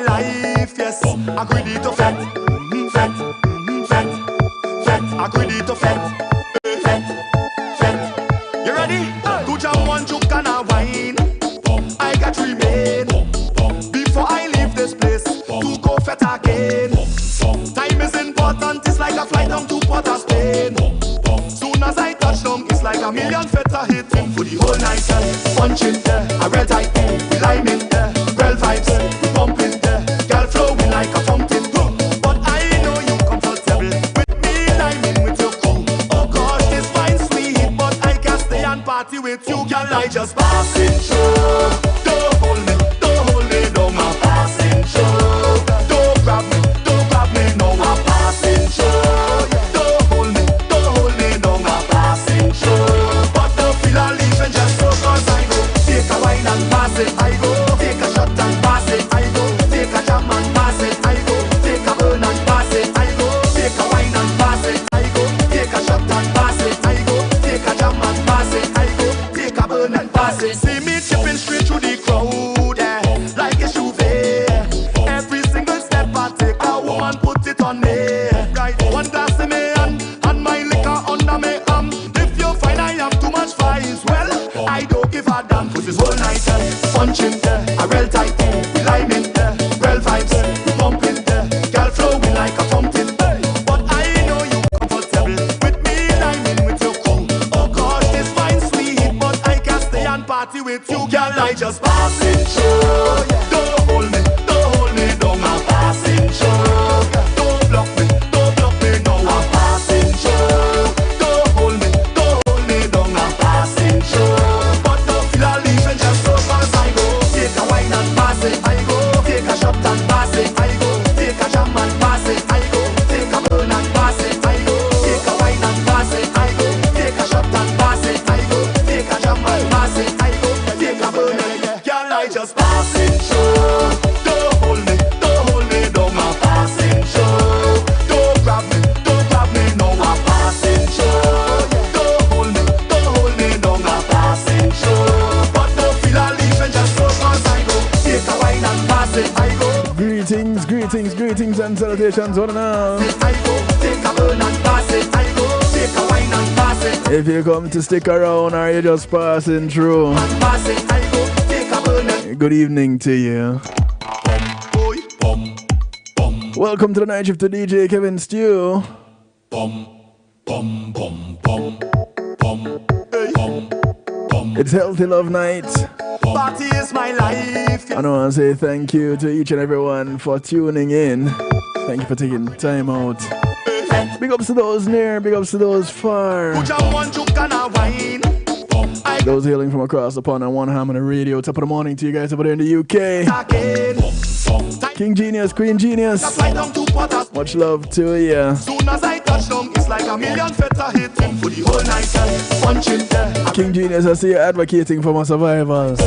my life, yes. I greedy to fet, fet, fet, fet. I greedy to fet, fet, fet. You ready? Good jam, one juke and a wine. I got remain before I leave this place to go fet again. Time is important, it's like a flight down to Port of Spain. Soon as I touch down, it's like a million feta hitting for the whole night. Punching there, a red tight, we liming there, well vibes, we pumping there, girl flowing like a fountain. But I know you comfortable with me liming with your crew. Oh gosh, this fine sweet, but I can't stay and party with you, girl. I just passing through. Don't hold me down, I'm passing through. Don't grab me, no, I'm passing through. Don't hold me down, I'm passing through. But don't feel a leaving just so cause I go. Take a wine and pass it, I go. Take a shot and pass it, I go. Take a jam and pass it, I go. Take a burn and pass it, I go. Take a wine and pass it, I go. Take a shot and pass it, I go. Take a jam and pass it, I go. Take a burn and pass it. See me chipping straight through the crowd, like a Juve. Every single step I take, a woman put it on me. Right, one glass in me and my liquor under me arm. If you find I have too much vibes, well, I don't give a damn. Cause this whole night, punching there, a real tight, we liming there, well vibes, we pumping there, girl flowing like a fountain. But I know you comfortable with me liming with your crew. Oh gosh, this fine sweet, but I can't stay and party with you, girl. I just passing through. Don't hold me down, I'm passing through. Don't block me, no, I'm passing through. Don't hold me down, I'm passing through. But don't feel a leaving just so fast I go. Take a wine and pass it, I go. Take a shot and pass it, I go. Take a jam and pass it, I go. Take a burn and pass it, I go. Take a wine and pass it, I go. Take a shot and pass it, I go. Take a jam and pass it, I go. Take a burn and girl, I just passing through. Don't hold me down, I'm passing through. Don't grab me, no, I'm passing through. Don't hold me down, I'm passing through. But don't feel a leaving just so cause I go. Take a wine and pass it, I go. Greetings and salutations, one and all. I go. Take a burn and pass it, I go. Take a wine and pass it. If you come to stick around or you're just passing through, And pass it, I go. Take a burn and good evening to you. boy, bum, bum, Welcome to the night shift to DJ Kevin Stew. bum, bum, bum, bum, bum, bum. It's Healthy Love Night. Party is my life. I want to say thank you to each and everyone for tuning in. Thank you for taking time out. Big ups to those near, big ups to those far. Jam one juke and a wine. Those hailing from across the pond on One Ham on the radio. Top of the morning to you guys over there in the UK. Again. King Genius, Queen Genius. Fly down to Port of Much love to you. Soon as I touch down, it's like a million feta hitting for the whole night. Punching there. King Genius, I see you advocating for my survivors.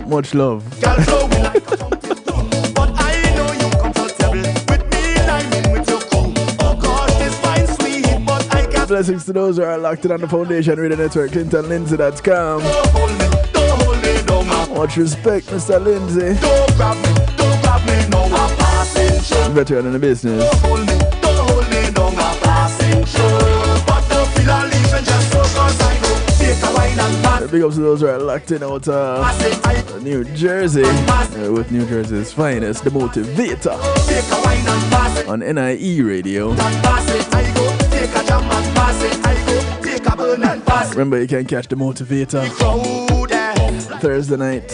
Much love. Girl flowing like a fountain. But I know you comfortable with me liming with your crew. Oh gosh, this fine sweet, but I can't. Blessings to those who are locked in on the Foundation Radio Network, ClintonLindsay.com. Don't hold me down, man. Much respect, Mr. Lindsay. Don't grab me, no, I'm passing through. Veteran in the business. Don't hold me down, I'm passing through. But don't feel a leaving just so cause I go. Take a wine and pass Big ups to those who are locked in out it, I go. New Jersey, with New Jersey's finest, the Motivator, Take a wine and pass it, on NIE Radio. and pass it, I go. Take a jam and pass it, I go. Take a burn and pass it. Remember, you can catch the Motivator Crowd, Thursday night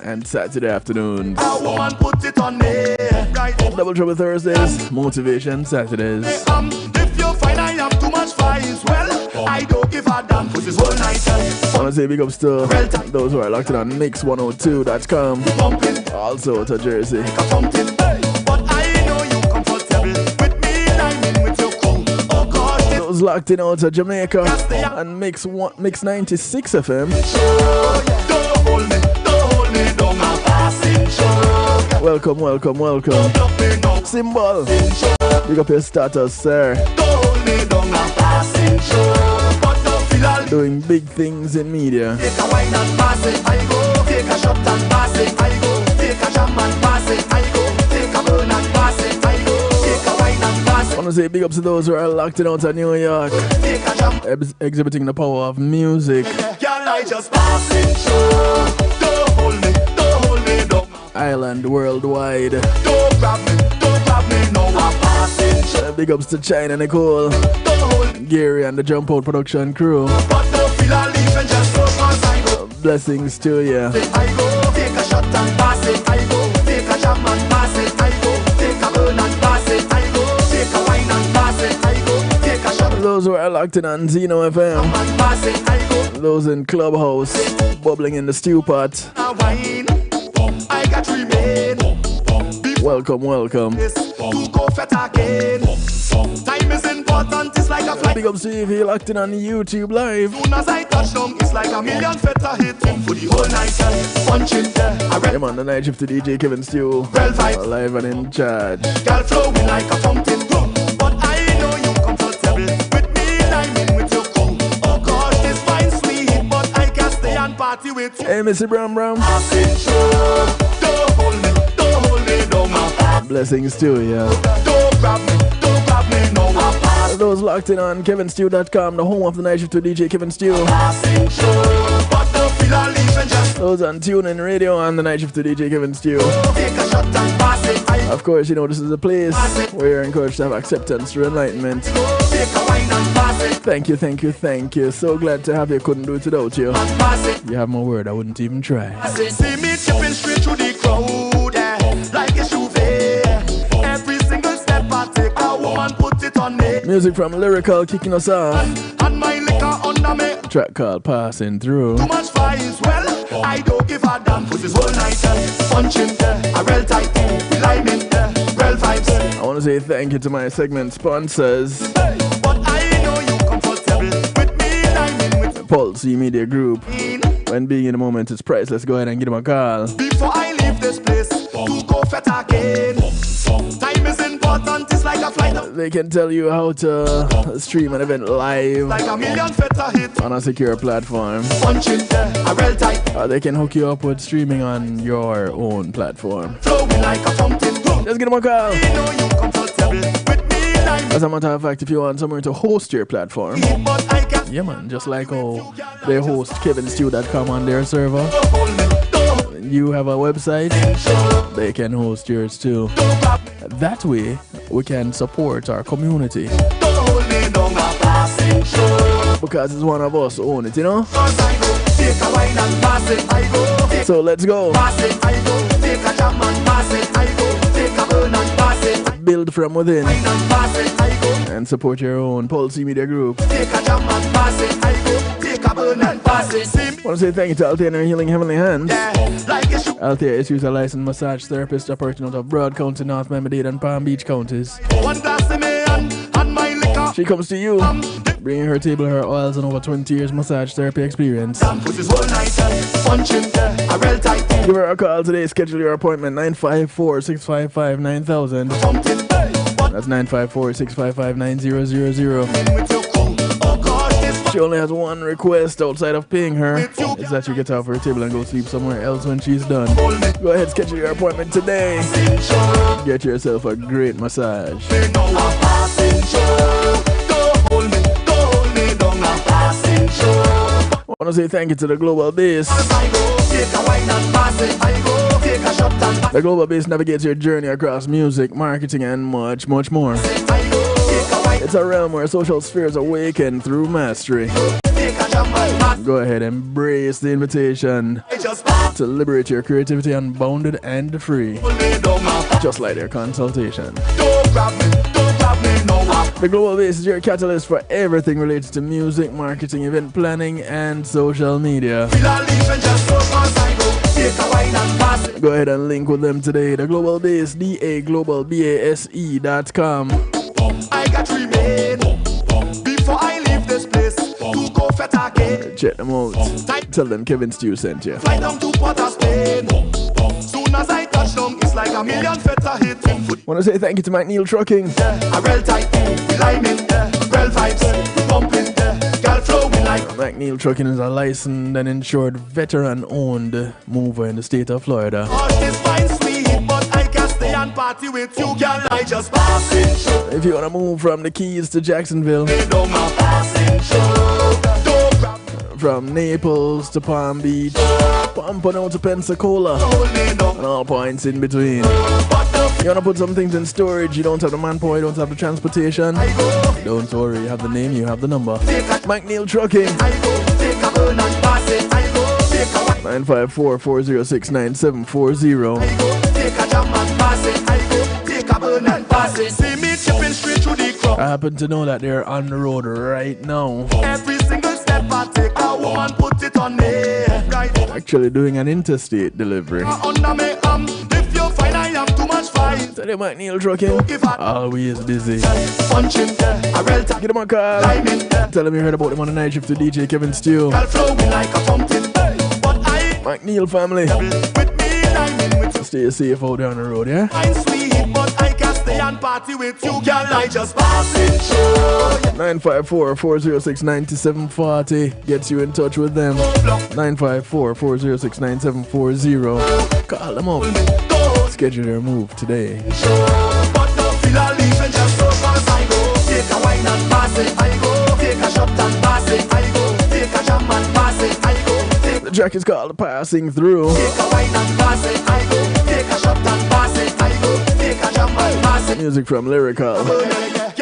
and Saturday afternoons. a woman put it on me. Right. Double Trouble Thursdays, Motivation Saturdays. If you find I have too much vibes, well, I don't give a damn. Cause this whole night, I want to say big ups to those who are locked in on Mix102.com, pumping, also to Jersey. a fountain. But I know you comfortable with me liming with your crew. Oh gosh, this Those locked in out to Jamaica and Mix 96 FM. don't hold me down, I'm passing through. Welcome. Block me now, Symbol, big up your status, sir. don't hold me down, I'm passing through. But don't feel a Doing big things in media. take a wine and pass it, I go. Take a shot and pass it, I go. Take a jam and pass it, I go. say big ups to those who are locked in out of New York, exhibiting the power of music. Island worldwide. Big ups to China Nicole, Gary and the Jump Out production crew. Blessings to you. Take a shot and pass it, I go. Take a jam and pass it, I go. Take a burn and pass it, I go. Take a wine and pass it, I go. Take a shot. Those who are locked in on Zeno FM. And pass it, I go. Those in Clubhouse, bubbling in the stew pot. A wine, I got remain. Welcome, welcome. To go fat again. Time is important, it's like a flight. Big up to you if you're locked in on YouTube Live. Soon as I touch down, it's like a million feta hit for the whole night. Punching there, I'm on the night shift to DJ Kevin Stew. Live and in charge. Girl flowing like a fountain. But I know you comfortable with me, I'm in with your crew. Oh gosh, this wine sweet, but I can't stay and party with you. Hey, Missy Brown Brown. Passing through, don't hold me, don't my. Blessings to you. Don't grab me, no. Those locked in on kevinstew.com, the home of the night shift to DJ Kevin Stew. Passing through, but don't feel a leaving just. Those on TuneIn Radio on the night shift to DJ Kevin Stew. Take a shot and pass it. Of course, you know this is a place where you're encouraged to have acceptance through enlightenment. Take a wine and pass it. Thank you, thank you, thank you. So glad to have you. Couldn't do it without you. And pass it. You have my word, I wouldn't even try. See me tipping straight through the crowd, like a Juve. Every single step I take, a woman put it on me. Music from Lyrical kicking us off. And my liquor under me. Track called Passing Through. Too much fires, well, I don't give a damn. Cause this whole night, punching, a real tight, we liming, real vibes. I want to say thank you to my segment sponsors. But I know you comfortable with me, liming with Pulse Media Group. When being in the moment is priceless, go ahead and give them a call. before I leave this place, to go fat again. Time is important, it's like a flight. They can tell you how to stream an event live Like a million feta hit. on a secure platform. Punching, a real tight, Or they can hook you up with streaming on your own platform. flowing like a fountain. Just give them a call. I know you comfortable with me, liming. As a matter of fact, if you want somewhere to host your platform, But I can't yeah man, just like how they host kevinstew.com on their server, hold me, don't you have a website, they can host yours too. grab me, That way, we can support our community don't hold me, don't passing through. because it's one of us who own it, you know? Cause I go, take a wine and pass it, I go, take So let's go. pass it, I go, take a jam and pass it, I go, take a burn and pass it, Build from within wine and pass it, I go, and support your own Pulse Media Group. take a jam and pass it, I go, take a burn and pass it. See me, I want to say thank you to Althea and her Healing Heavenly Hands. like a shoe. Althea is a licensed massage therapist operating out of Broad County, North Miami-Dade, and Palm Beach counties. One glass of me and my liquor. She comes to you, bringing her table, her oils, and over 20 years massage therapy experience. Cause this whole night, punching, a real tight, Give her a call today. Schedule your appointment 954-655-9000. fountain. That's 954-655-9000. With your crew, oh gosh, this She only has one request outside of paying her. Is that you get off her table and go sleep somewhere else when she's done. Go ahead, schedule your appointment today. Get yourself a great massage. me know I'm passing through. Don't hold me, don't I'm passing through. I want to say thank you to the Global Base. I go, take a wine and pass it. I go, take a shot and pass The Global Base navigates your journey across music, marketing, and much, much more. it. I go, take a wine, It's a realm where social spheres awaken through mastery. take a jam and pass. Go ahead, embrace the invitation I just pass to liberate your creativity unbounded and free. me, don't I'm Just like their consultation. don't grab me, no. The Global Base is your catalyst for everything related to music, marketing, event planning, and social media. Feel a leaf and just so fast. I go, take a wine and pass it. Go ahead and link with them today. The Global Base, DAGlobalBASE.com. I got remain before I leave this place to go fat again. Check them out. Tell them Kevin Stew sent you. Fly down to Port of Spain. Soon as I touch down, it's like a million feta hit. Want to say thank you to Mike Neil Trucking. A real tight, we liming, real vibes, we pumping, girl flowing like. Mike Neil Trucking is a licensed and insured veteran-owned mover in the state of Florida. Gosh, this wine sweet, but I can't stay and party. party with you, girl, I just passing through. If you wanna move from the Keys to Jacksonville, Don't my passing through. Don't grab from Naples to Palm Beach, Pompano to Pensacola, and all points in between. You wanna put some things in storage, you don't have the manpower, you don't have the transportation. Don't worry, you have the name, you have the number. McNeil Trucking. 954-406-9740. I happen to know that they're on the road right now. Every single step I take, a woman put it on me. Right. Actually doing an interstate delivery. Under me, if you find I have too much fight. Tell them McNeil Trucking, always busy. Punching, a real time. Get him a call. Tell them you heard about him on the night shift to DJ Kevin Steele. Flowing like a fountain. But I McNeil family. with me, diamond with you. Stay safe out there on the road, yeah? I'm sweet, but I can't stay and party with you, girl. I just passing through. 954-406-9740 gets you in touch with them. 954-406-9740. Call them up. Schedule your move today. But don't feel a leaf and just so fast I go. Take a wine and pass it, I go. Take a shot and pass it, I go. Take a jam and pass it, I go. The track is called Passing Through. Take a wine and pass it, I go. Take a shot and pass it, I go. Take a jam and pass it. Music from Lyrical. Girl,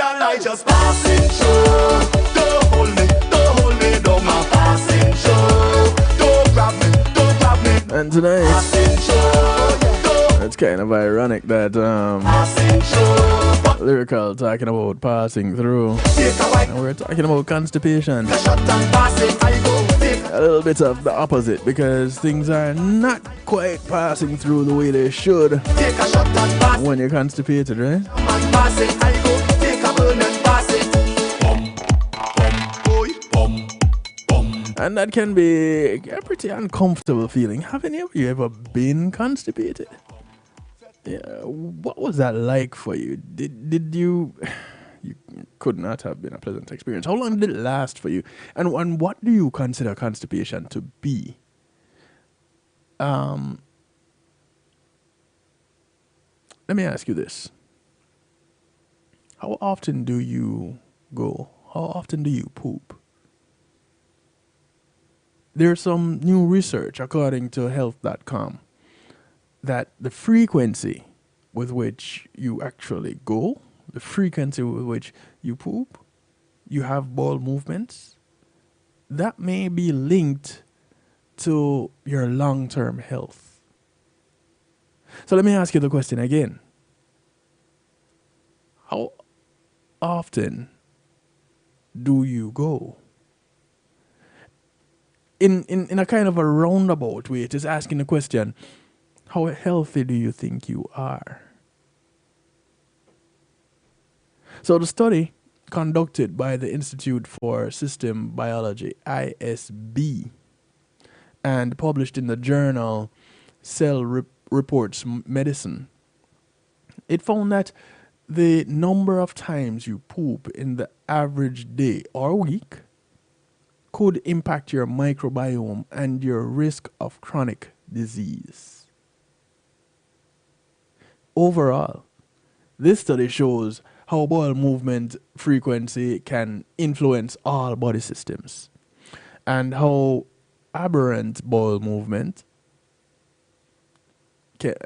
I just passing through. Don't hold me, don't my passing through. Don't grab me, And tonight, passing through. it's kind of ironic that Passing through. Lyrical talking about passing through. Take a wine, And we're talking about constipation. a shot and pass it, I go. Take A little bit of the opposite because things are not quite passing through the way they should a shot and pass when you're constipated, right? and pass it, I go. Take a burn and pass it. Boy, And that can be a pretty uncomfortable feeling. Haven't you ever been constipated? Yeah, what was that like for you? Did you could not have been a pleasant experience. How long did it last for you? And what do you consider constipation to be? Let me ask you this. How often do you go? How often do you poop? There's some new research, according to health.com, that the frequency with which you actually go, the frequency with which you poop, you have bowel movements, that may be linked to your long-term health. So let me ask you the question again. How often do you go? In a kind of a roundabout way, it is asking the question, how healthy do you think you are? So the study conducted by the Institute for System Biology, ISB, and published in the journal Cell Reports Medicine, it found that the number of times you poop in the average day or week could impact your microbiome and your risk of chronic disease. Overall, this study shows how bowel movement frequency can influence all body systems and how aberrant bowel movement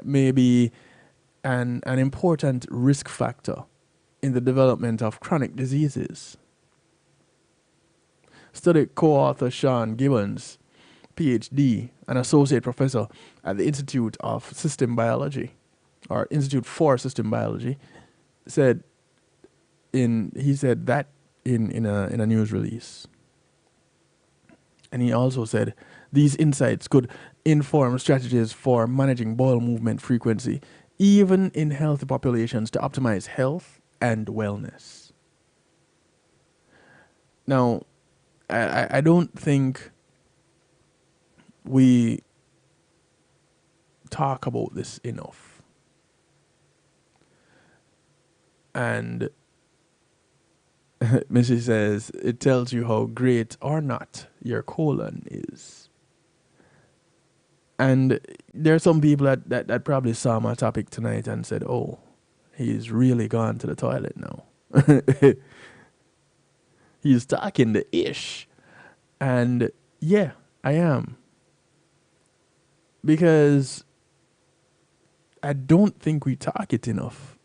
may be an important risk factor in the development of chronic diseases. Study co-author Sean Gibbons, PhD, an associate professor at the Institute of System Biology, or Institute for System Biology, said in a news release. And he also said these insights could inform strategies for managing bowel movement frequency, even in healthy populations, to optimize health and wellness. Now, I don't think we talk about this enough. And Missy says, it tells you how great or not your colon is. And there are some people that probably saw my topic tonight and said, oh, he's really gone to the toilet now. He's talking the ish. And yeah, I am. Because I don't think we talk it enough.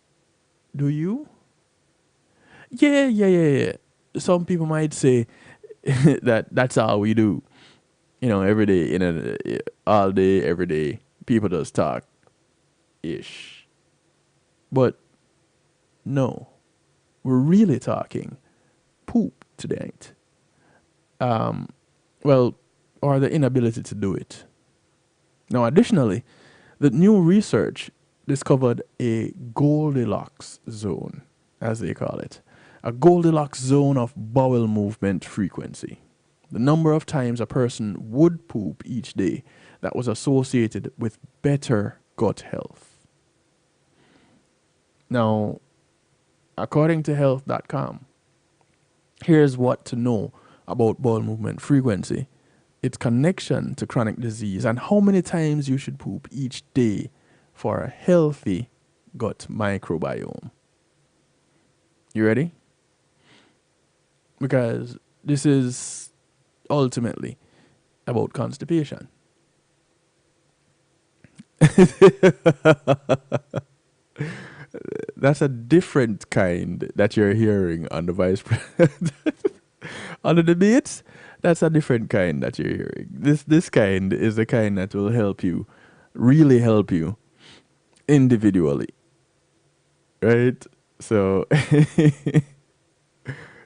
Do you? Yeah. Some people might say that that's all we do. Every day, all day, every day, people just talk ish. But no, we're really talking poop tonight. Well, or the inability to do it. Now, additionally, the new research discovered a Goldilocks zone, as they call it, a Goldilocks zone of bowel movement frequency. The number of times a person would poop each day that was associated with better gut health. Now, according to health.com, here's what to know about bowel movement frequency, its connection to chronic disease, and how many times you should poop each day for a healthy gut microbiome. You ready? Because this is ultimately about constipation. That's a different kind that you're hearing on the vice president. On the debates, that's a different kind that you're hearing. This kind is the kind that will help you, really help you individually. Right? So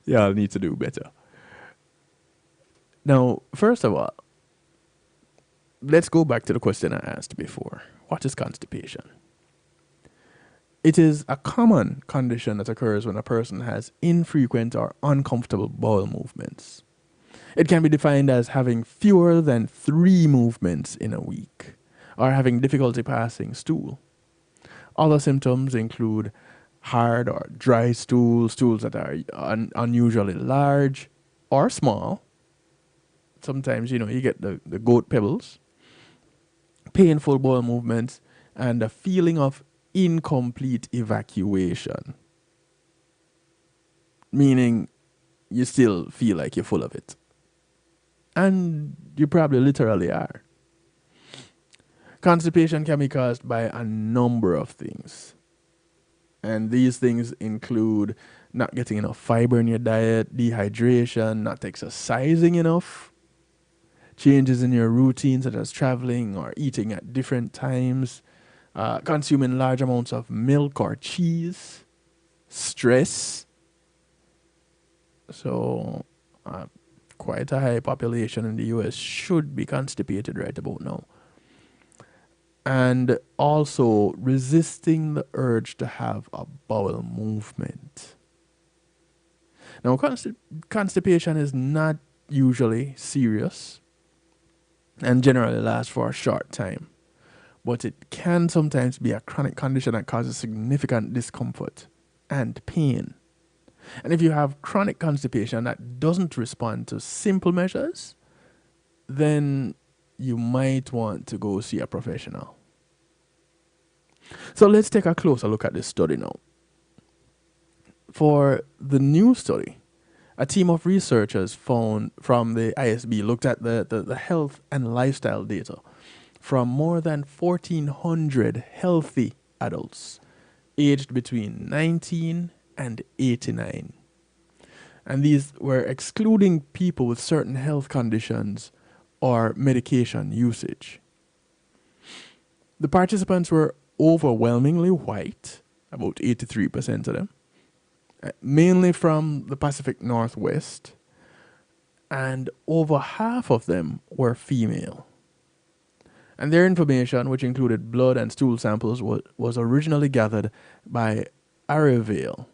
y'all need to do better. Now, first of all, let's go back to the question I asked before. What is constipation? It is a common condition that occurs when a person has infrequent or uncomfortable bowel movements. It can be defined as having fewer than 3 movements in a week, or having difficulty passing stool. Other symptoms include hard or dry stools that are unusually large or small. Sometimes, you get the goat pebbles, painful bowel movements, and a feeling of incomplete evacuation. Meaning you still feel like you're full of it. And you probably literally are. Constipation can be caused by a number of things. And these things include not getting enough fiber in your diet, dehydration, not exercising enough, changes in your routine such as traveling or eating at different times, consuming large amounts of milk or cheese, stress. So, quite a high population in the US should be constipated right about now. And also resisting the urge to have a bowel movement. Now, constipation is not usually serious and generally lasts for a short time. But it can sometimes be a chronic condition that causes significant discomfort and pain. And if you have chronic constipation that doesn't respond to simple measures, then you might want to go see a professional. So let's take a closer look at this study now. For the new study, a team of researchers from the ISB looked at the health and lifestyle data from more than 1,400 healthy adults aged between 19 and 89. And these were excluding people with certain health conditions or medication usage. The participants were overwhelmingly white, about 83% of them, mainly from the Pacific Northwest, and over half of them were female. And their information, which included blood and stool samples, was originally gathered by Arivale,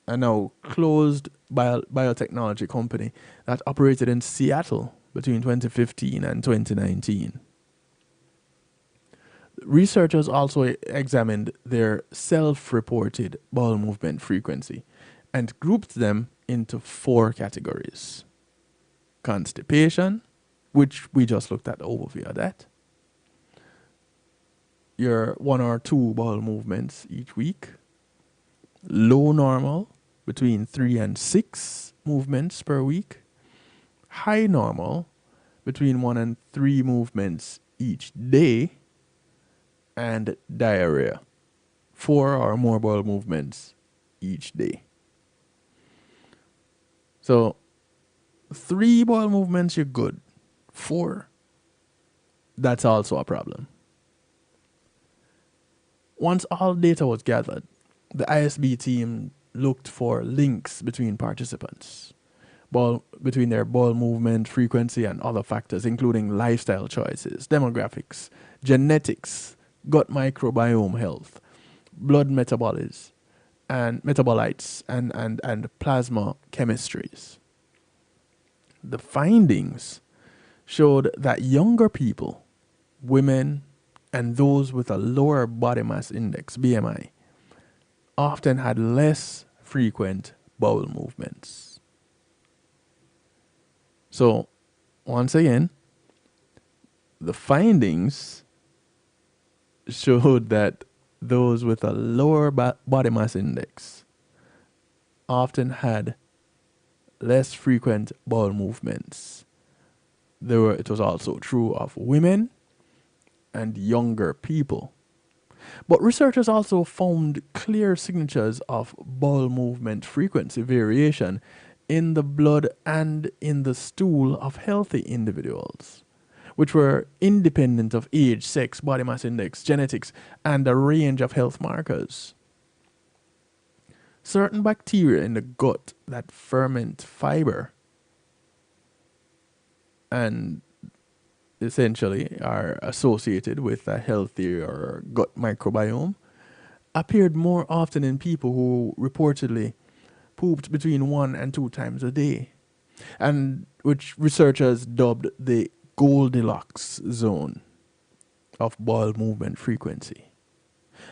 a now closed biotechnology company that operated in Seattle between 2015 and 2019. Researchers also examined their self-reported bowel movement frequency and grouped them into 4 categories. Constipation, which we just looked at the overview of that. Your 1 or 2 bowel movements each week. low normal between 3 and 6 movements per week, high normal between 1 and 3 movements each day, and diarrhea, 4 or more bowel movements each day. So 3 bowel movements, you're good. 4, that's also a problem. Once all data was gathered, the ISB team looked for links between participants, between their bowel movement frequency and other factors, including lifestyle choices, demographics, genetics, gut microbiome health, blood metabolites, and plasma chemistries. The findings showed that younger people, women, and those with a lower body mass index, BMI, often had less frequent bowel movements. So, once again, the findings showed that those with a lower body mass index often had less frequent bowel movements. It was also true of women and younger people. But researchers also found clear signatures of bowel movement frequency variation in the blood and in the stool of healthy individuals, which were independent of age, sex, body mass index, genetics, and a range of health markers. Certain bacteria in the gut that ferment fiber and essentially are associated with a healthier gut microbiome appeared more often in people who reportedly pooped between 1 and 2 times a day, and which researchers dubbed the Goldilocks zone of bowel movement frequency.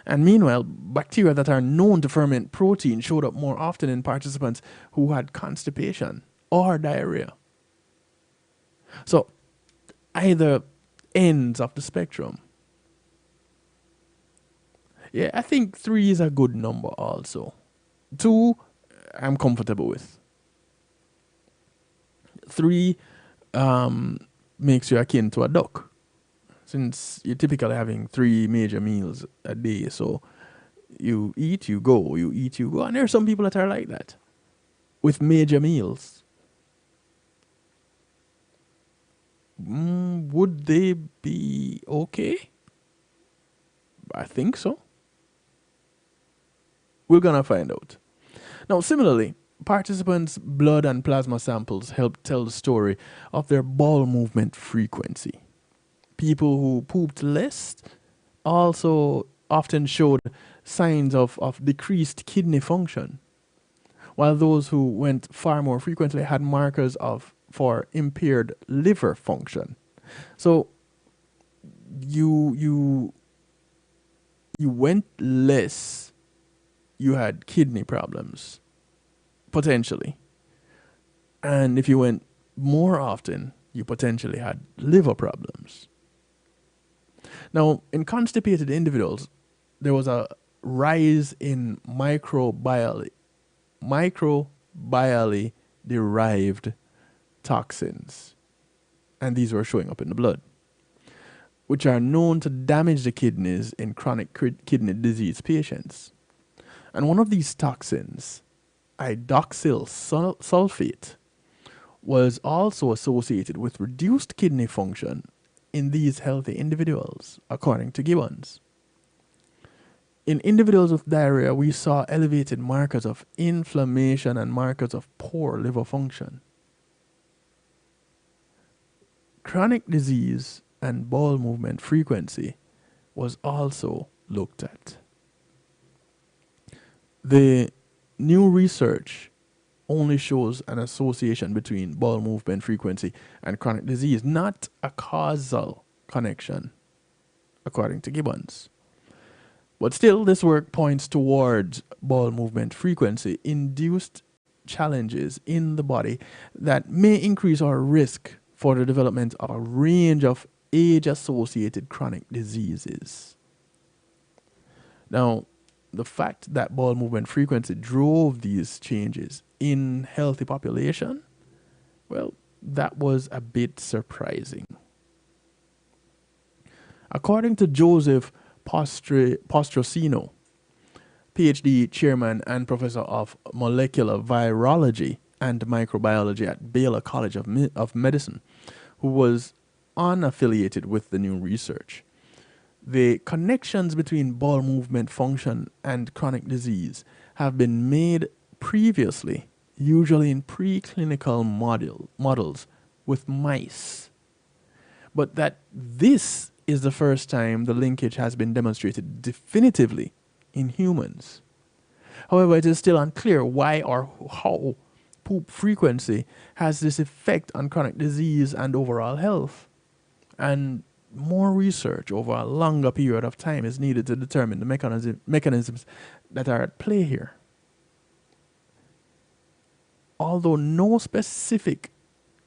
And meanwhile, bacteria that are known to ferment protein showed up more often in participants who had constipation or diarrhea. So, either ends of the spectrum. Yeah, I think 3 is a good number also. 2, I'm comfortable with. 3 makes you akin to a duck, since you're typically having 3 major meals a day. So you eat, you go, you eat, you go. And there are some people that are like that with major meals. Would they be okay? I think so. We're gonna find out. Now, similarly, participants' blood and plasma samples help tell the story of their bowel movement frequency. People who pooped less also often showed signs of decreased kidney function, while those who went far more frequently had markers for impaired liver function. So you went less, you had kidney problems, potentially. And if you went more often, you potentially had liver problems. Now, in constipated individuals, there was a rise in microbially derived toxins, and these were showing up in the blood, which are known to damage the kidneys in chronic kidney disease patients. And one of these toxins, idoxyl sulfate, was also associated with reduced kidney function in these healthy individuals, according to Gibbons. In individuals with diarrhea, we saw elevated markers of inflammation and markers of poor liver function. Chronic disease and bowel movement frequency was also looked at. The new research only shows an association between bowel movement frequency and chronic disease, not a causal connection, according to Gibbons. But still, this work points towards bowel movement frequency induced challenges in the body that may increase our risk for the development of a range of age-associated chronic diseases. Now, the fact that bowel movement frequency drove these changes in healthy population, well, that was a bit surprising. According to Joseph Postrocino, PhD chairman and professor of molecular virology and microbiology at Baylor College of Medicine, who was unaffiliated with the new research, the connections between bowel movement function and chronic disease have been made previously, usually in preclinical models with mice, but that this is the first time the linkage has been demonstrated definitively in humans. However, it is still unclear why or how poop frequency has this effect on chronic disease and overall health. And more research over a longer period of time is needed to determine the mechanisms that are at play here. Although no specific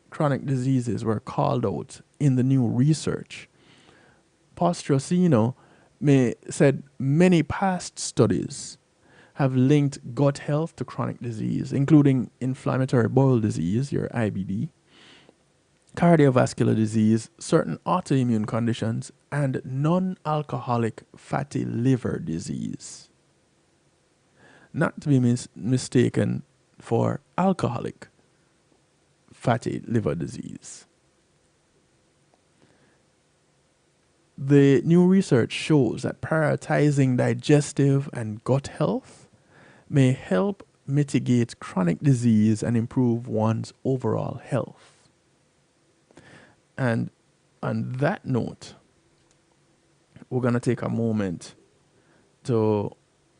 chronic diseases were called out in the new research, Postrocino said many past studies have linked gut health to chronic disease, including inflammatory bowel disease, your IBD, cardiovascular disease, certain autoimmune conditions, and non-alcoholic fatty liver disease. Not to be mistaken for alcoholic fatty liver disease. The new research shows that prioritizing digestive and gut health may help mitigate chronic disease and improve one's overall health. And on that note, we're going to take a moment to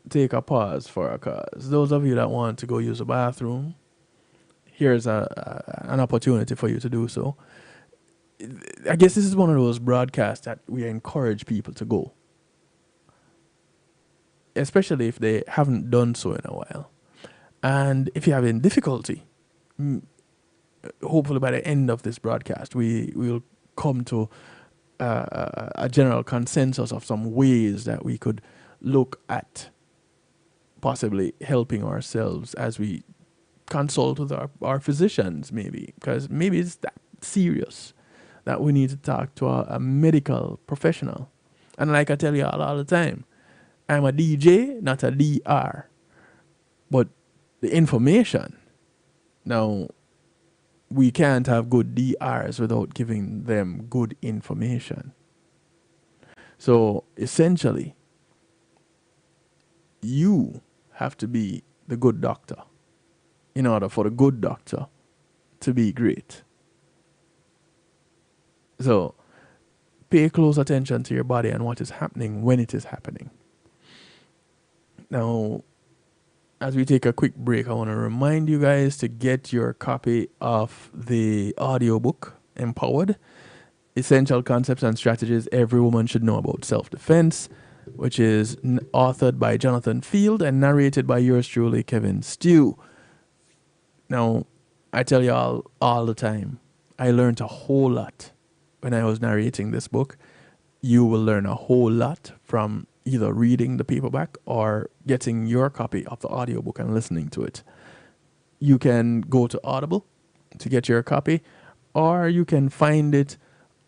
take a pause for a cause. Those of you that want to go use the bathroom, here's an opportunity for you to do so. I guess this is one of those broadcasts that we encourage people to go, especially if they haven't done so in a while. And if you're having difficulty, hopefully by the end of this broadcast, we will come to a general consensus of some ways that we could look at possibly helping ourselves as we consult with our physicians, maybe, because maybe it's that serious that we need to talk to a medical professional. And like I tell you all the time, I'm a DJ, not a DR. But the information, now, we can't have good DRs without giving them good information. So essentially, you have to be the good doctor in order for the good doctor to be great. So pay close attention to your body and what is happening when it is happening. Now, as we take a quick break, I want to remind you guys to get your copy of the audiobook, Empowered, Essential Concepts and Strategies Every Woman Should Know About Self-Defense, which is authored by Jonathan Field and narrated by yours truly, Kevin Stew. Now, I tell you all the time, I learned a whole lot when I was narrating this book. You will learn a whole lot from either reading the paperback or getting your copy of the audiobook and listening to it. You can go to Audible to get your copy, or you can find it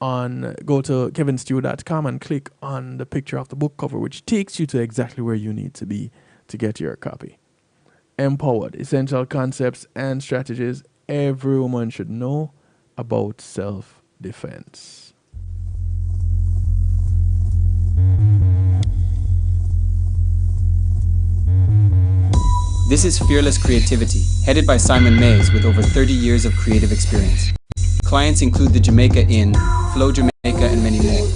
go to kevinstew.com and click on the picture of the book cover, which takes you to exactly where you need to be to get your copy. Empowered, Essential Concepts and Strategies Every Woman Should Know About Self-Defense. This is Fearless Creativity, headed by Simon Mays with over 30 years of creative experience. Clients include the Jamaica Inn, Flow Jamaica, and many more.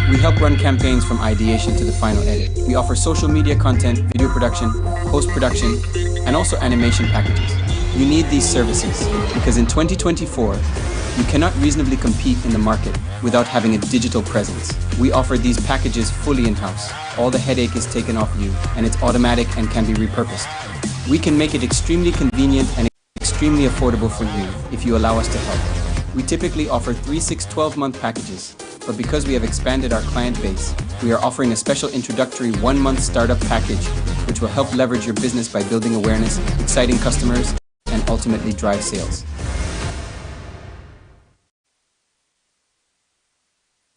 We help run campaigns from ideation to the final edit. We offer social media content, video production, post-production, and also animation packages. You need these services because in 2024, you cannot reasonably compete in the market without having a digital presence. We offer these packages fully in-house. All the headache is taken off you, and it's automatic and can be repurposed. We can make it extremely convenient and extremely affordable for you if you allow us to help. We typically offer 3, 6, 12-month packages, but because we have expanded our client base, we are offering a special introductory 1-month startup package, which will help leverage your business by building awareness, exciting customers, and ultimately drive sales.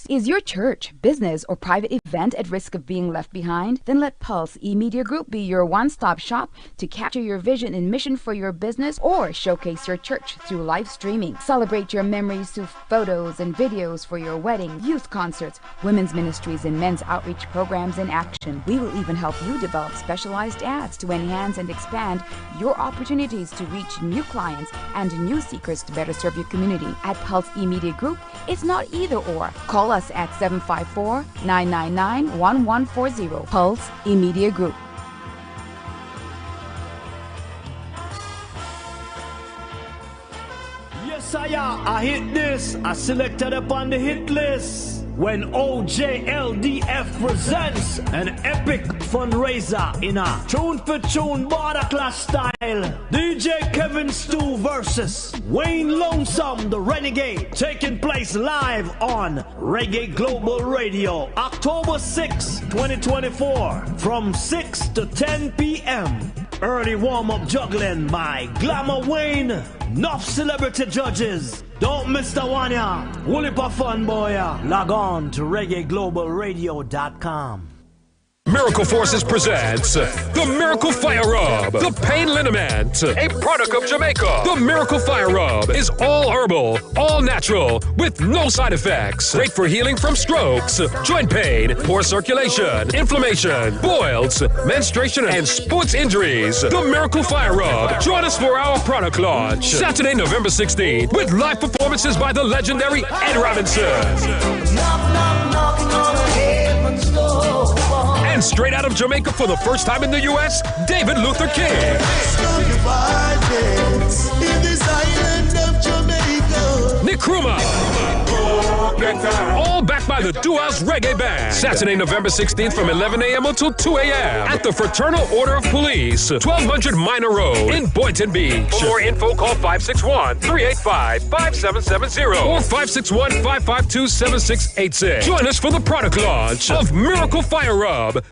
Is your church, business, or private event at risk of being left behind? Then let Pulse eMedia Group be your one-stop shop to capture your vision and mission for your business or showcase your church through live streaming. Celebrate your memories through photos and videos for your wedding, youth concerts, women's ministries, and men's outreach programs in action. We will even help you develop specialized ads to enhance and expand your opportunities to reach new clients and new seekers to better serve your community. At Pulse eMedia Group, it's not either or. Call us at 754-999-1140. Pulse eMedia Group. Yes, I hit this. I selected up on the hit list. When OJLDF presents an epic fundraiser in a tune-for-tune border class style. DJ Kevin Stu versus Wayne Lonesome the Renegade, taking place live on Reggae Global Radio, October 6, 2024, from 6 to 10 p.m. Early warm-up juggling by Glamour Wayne. Enough celebrity judges. Don't miss the one, ya. Woolipa fun, boy, ya. Log on to reggaeglobalradio.com. Miracle Forces presents the Miracle Fire Rub, the Pain Liniment, a product of Jamaica. The Miracle Fire Rub is all herbal, all natural, with no side effects. Great for healing from strokes, joint pain, poor circulation, inflammation, boils, menstruation, and sports injuries. The Miracle Fire Rub. Join us for our product launch, Saturday, November 16th, with live performances by the legendary Ed Robinson. Knocking on a heaven's door. And straight out of Jamaica for the first time in the U.S., David Luther King. Nick Kruma. All backed by the Duas Reggae Band. Saturday, November 16th from 11 a.m. until 2 a.m. at the Fraternal Order of Police, 1200 Minor Road in Boynton Beach. For more info, call 561-385-5770 or 561-552-7686. Join us for the product launch of Miracle Fire Rub.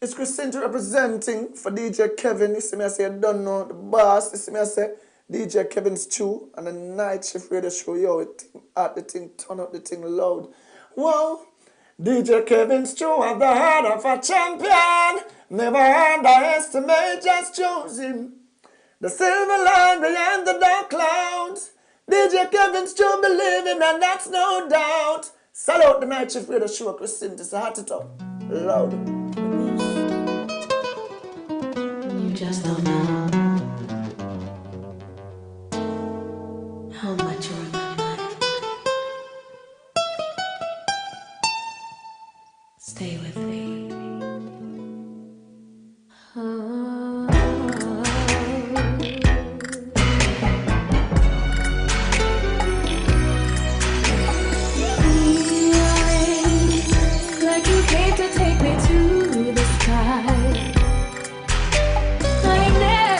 It's Christina representing for DJ Kevin. You see me, I say, I don't know the boss. You see me, I say, DJ Kevin Stew and the night shift radio show. Yo, the thing, turn up the thing loud. Whoa, DJ Kevin Stew at the heart of a champion. Never underestimate, just choose him. The silver line behind the dark clouds. DJ Kevin Stew believing, and that's no doubt. Salute the night shift radio show, Christina. It's a hot it up. Loud. You just don't know how much you're in my mind. Stay with me. Like you came to take me to the sky. I never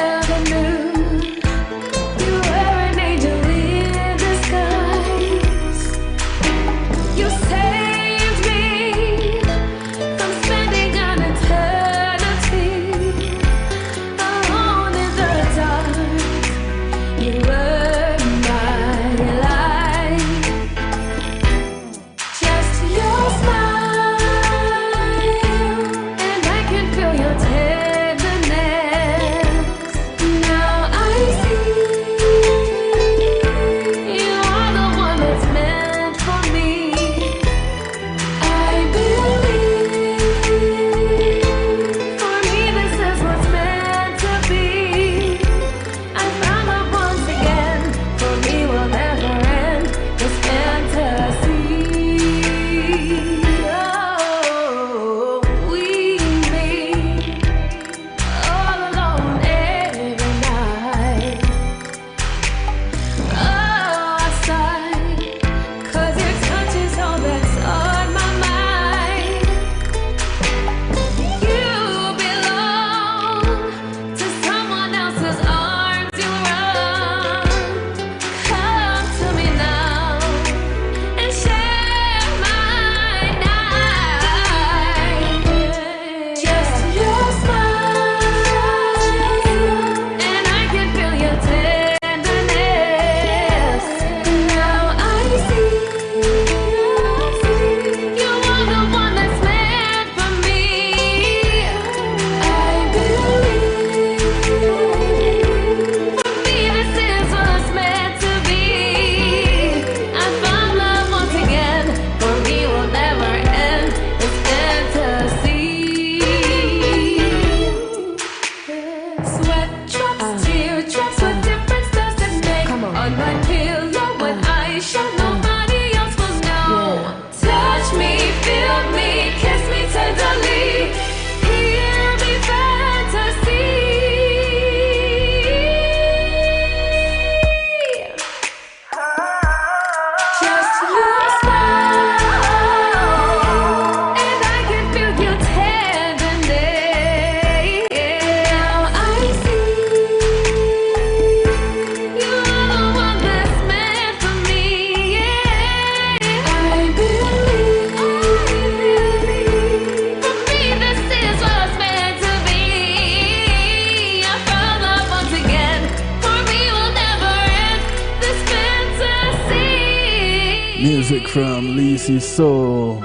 from Lacey Soul,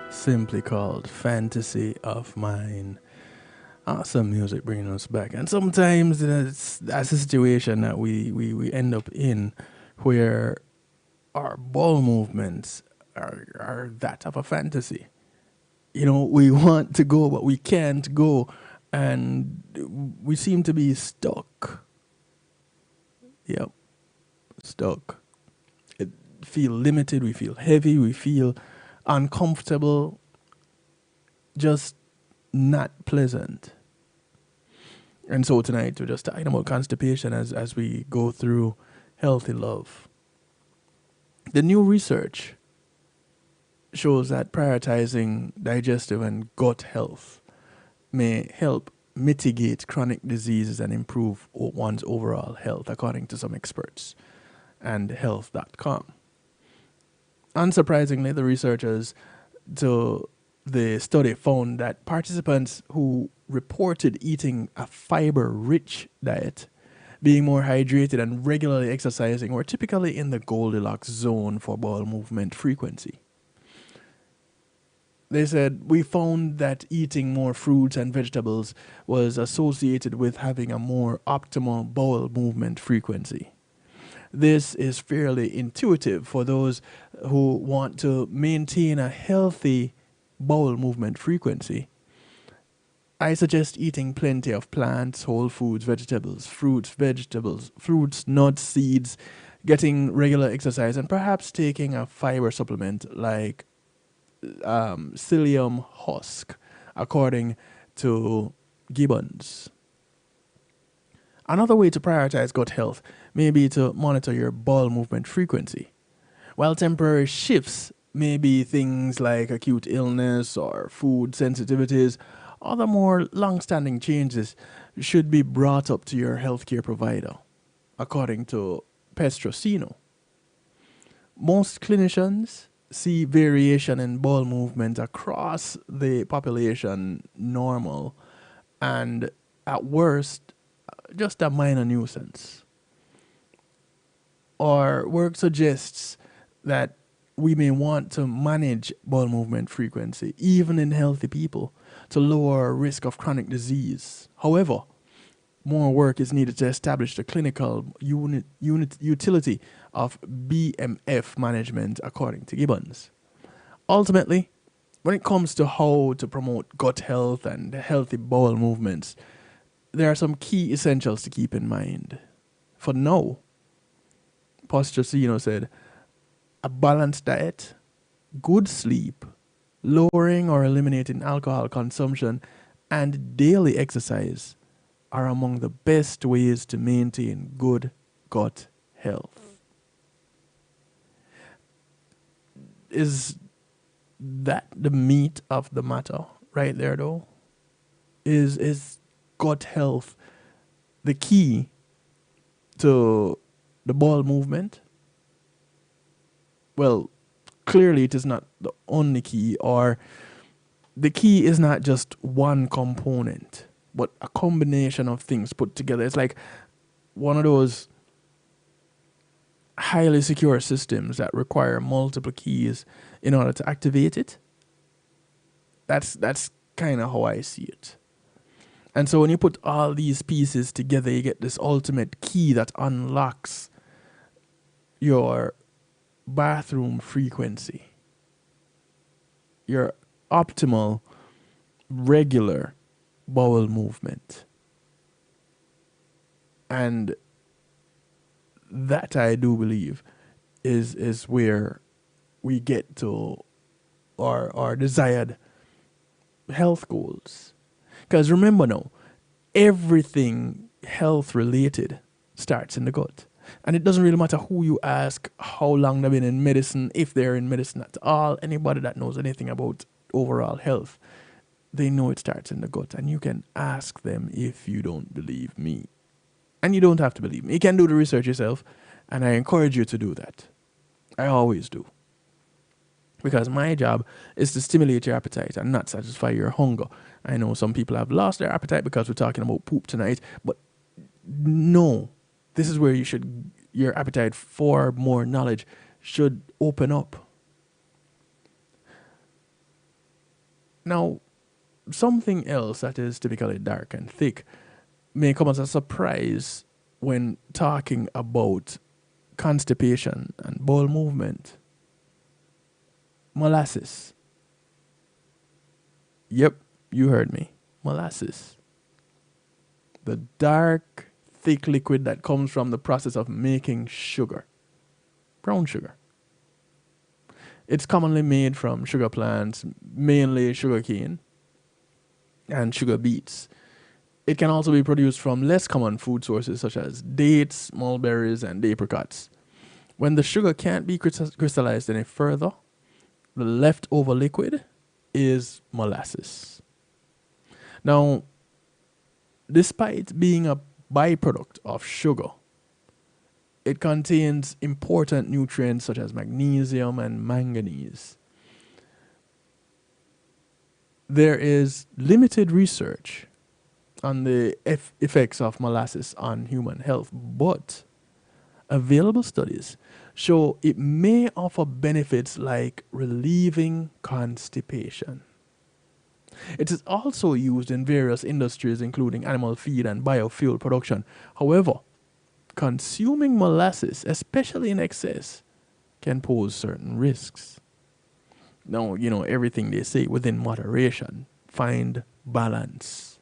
simply called Fantasy of Mine. Awesome music bringing us back. And sometimes that's a situation that we end up in where our bowel movements are that of a fantasy. You know, we want to go, but we can't go. And we seem to be stuck. Yep, stuck. It feel limited, we feel heavy, we feel uncomfortable, just not pleasant. And so tonight we're just talking about constipation as we go through healthy love. The new research shows that prioritizing digestive and gut health may help mitigate chronic diseases and improve one's overall health, according to some experts and health.com. Unsurprisingly, the researchers to the study found that participants who reported eating a fiber-rich diet, being more hydrated and regularly exercising were typically in the Goldilocks zone for bowel movement frequency. They said, we found that eating more fruits and vegetables was associated with having a more optimal bowel movement frequency. This is fairly intuitive for those who want to maintain a healthy bowel movement frequency. I suggest eating plenty of plants, whole foods, vegetables, fruits, nuts, seeds, getting regular exercise, and perhaps taking a fiber supplement like psyllium husk, according to Gibbons. Another way to prioritize gut health may be to monitor your bowel movement frequency. While temporary shifts may be things like acute illness or food sensitivities, other more long-standing changes should be brought up to your healthcare provider, according to Pestrosino. Most clinicians see variation in bowel movement across the population normal and, at worst, just a minor nuisance. Our work suggests that we may want to manage bowel movement frequency, even in healthy people, to lower risk of chronic disease. However, more work is needed to establish the clinical utility of BMF management, according to Gibbons. Ultimately, when it comes to how to promote gut health and healthy bowel movements, there are some key essentials to keep in mind. For now, Postracino said, a balanced diet, good sleep, lowering or eliminating alcohol consumption, and daily exercise are among the best ways to maintain good gut health. Is that the meat of the matter right there, though? Is gut health the key to the bowel movement? Well, clearly it is not the only key, or the key is not just one component, but a combination of things put together. It's like one of those highly secure systems that require multiple keys in order to activate it. That's kind of how I see it. And so when you put all these pieces together, you get this ultimate key that unlocks your bathroom frequency, your optimal, regular bowel movement. And that, I do believe, is where we get to our desired health goals. Because remember now, everything health related starts in the gut. And it doesn't really matter who you ask, how long they've been in medicine, if they're in medicine at all. Anybody that knows anything about overall health, they know it starts in the gut. And you can ask them if you don't believe me. And you don't have to believe me. You can do the research yourself, and I encourage you to do that. I always do. Because my job is to stimulate your appetite and not satisfy your hunger. I know some people have lost their appetite because we're talking about poop tonight, but no, this is where your appetite for more knowledge should open up. Now, something else that is typically dark and thick may come as a surprise when talking about constipation and bowel movement. Molasses. Yep, you heard me. Molasses. The dark, thick liquid that comes from the process of making sugar. Brown sugar. It's commonly made from sugar plants, mainly sugarcane and sugar beets. It can also be produced from less common food sources such as dates, mulberries, and apricots. When the sugar can't be crystallized any further, the leftover liquid is molasses. Now, despite being a byproduct of sugar, it contains important nutrients such as magnesium and manganese. There is limited research on the effects of molasses on human health, but available studies show it may offer benefits like relieving constipation. It is also used in various industries, including animal feed and biofuel production. However, consuming molasses, especially in excess, can pose certain risks. Now, everything they say within moderation. Find balance.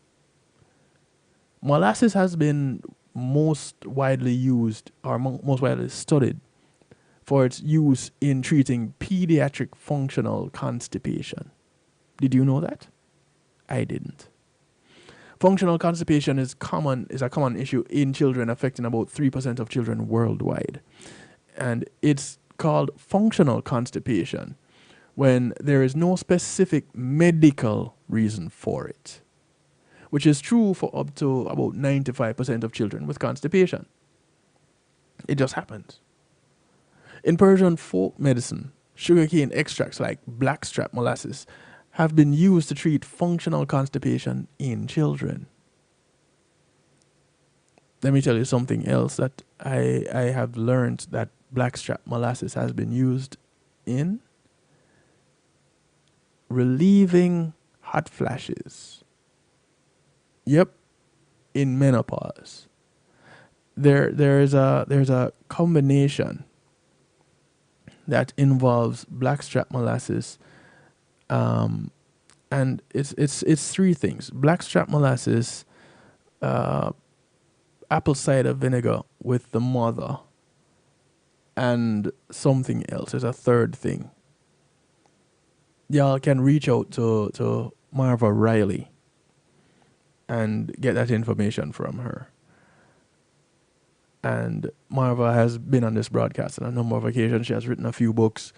Molasses has been most widely used or most widely studied for its use in treating pediatric functional constipation. Did you know that? I didn't. Functional constipation is a common issue in children, affecting about 3% of children worldwide. And it's called functional constipation when there is no specific medical reason for it, which is true for up to about 95% of children with constipation. It just happens. In Persian folk medicine, sugarcane extracts like blackstrap molasses have been used to treat functional constipation in children. Let me tell you something else that I have learned that blackstrap molasses has been used in: relieving hot flashes. Yep, in menopause. There's a combination that involves blackstrap molasses, and it's three things: blackstrap molasses, apple cider vinegar with the mother, and something else. There's a third thing. Y'all can reach out to Marva Riley and get that information from her. And Marva has been on this broadcast on a number of occasions. She has written a few books,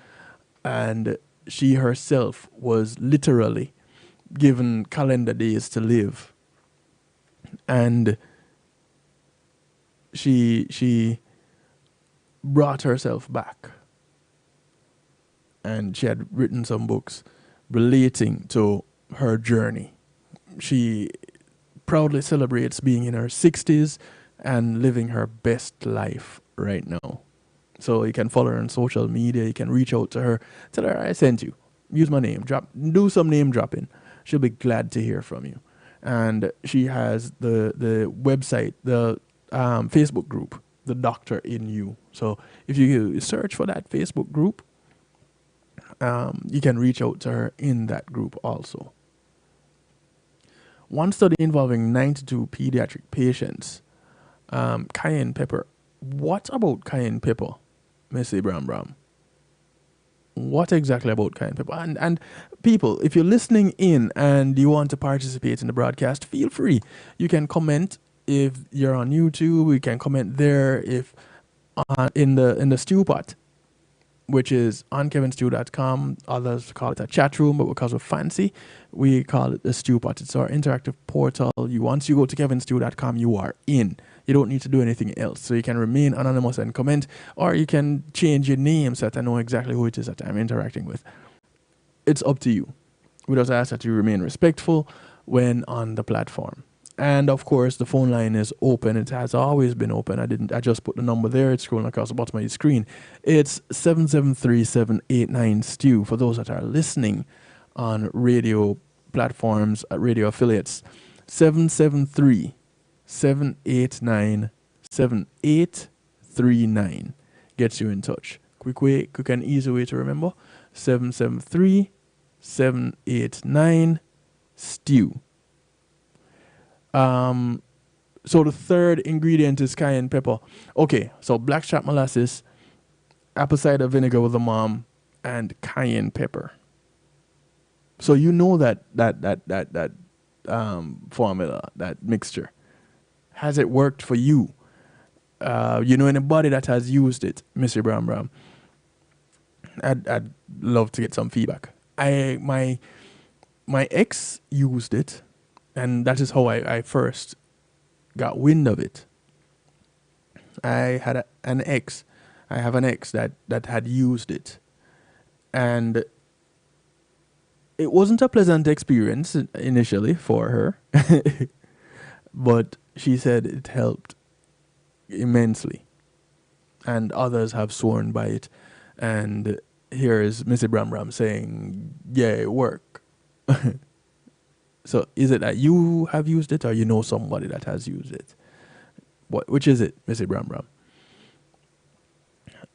and she herself was literally given calendar days to live. And she brought herself back. And she had written some books relating to her journey. She proudly celebrates being in her 60s and living her best life right now. So you can follow her on social media. You can reach out to her. Tell her I sent you. Use my name. Do some name dropping. She'll be glad to hear from you. And she has the website, the Facebook group, The Doctor in You. So if you search for that Facebook group, you can reach out to her in that group also. One study involving 92 pediatric patients, cayenne pepper. What about cayenne pepper, Missy Bram? What exactly about cayenne pepper? And people, if you're listening in and you want to participate in the broadcast, feel free. You can comment if you're on YouTube. You can comment there if in the stew pot, which is on kevinstew.com. Others call it a chat room, but because we're fancy, we call it the stew pot. It's our interactive portal. Once you go to kevinstew.com, you are in. You don't need to do anything else. So you can remain anonymous and comment, or you can change your name so that I know exactly who it is that I'm interacting with. It's up to you. We just ask that you remain respectful when on the platform. And of course, the phone line is open. It has always been open. I just put the number there. It's scrolling across the bottom of your screen. It's 773-789-STEW for those that are listening on radio platforms, radio affiliates. 773-789-7839 gets you in touch. Quick and easy way to remember. 773-789-STEW. So the third ingredient is cayenne pepper. Okay, so blackstrap molasses, apple cider vinegar with the mom, and cayenne pepper. So you know that formula, that mixture. Has it worked for you? You know anybody that has used it, Mr. Bram? I'd love to get some feedback. My ex used it, and that is how I first got wind of it. I had an ex. I have an ex that had used it, and it wasn't a pleasant experience initially for her, but she said it helped immensely, and others have sworn by it. And here is Mr. Bram saying, yeah, it worked. So is it that you have used it, or you know somebody that has used it? Which is it, Mr. Bram?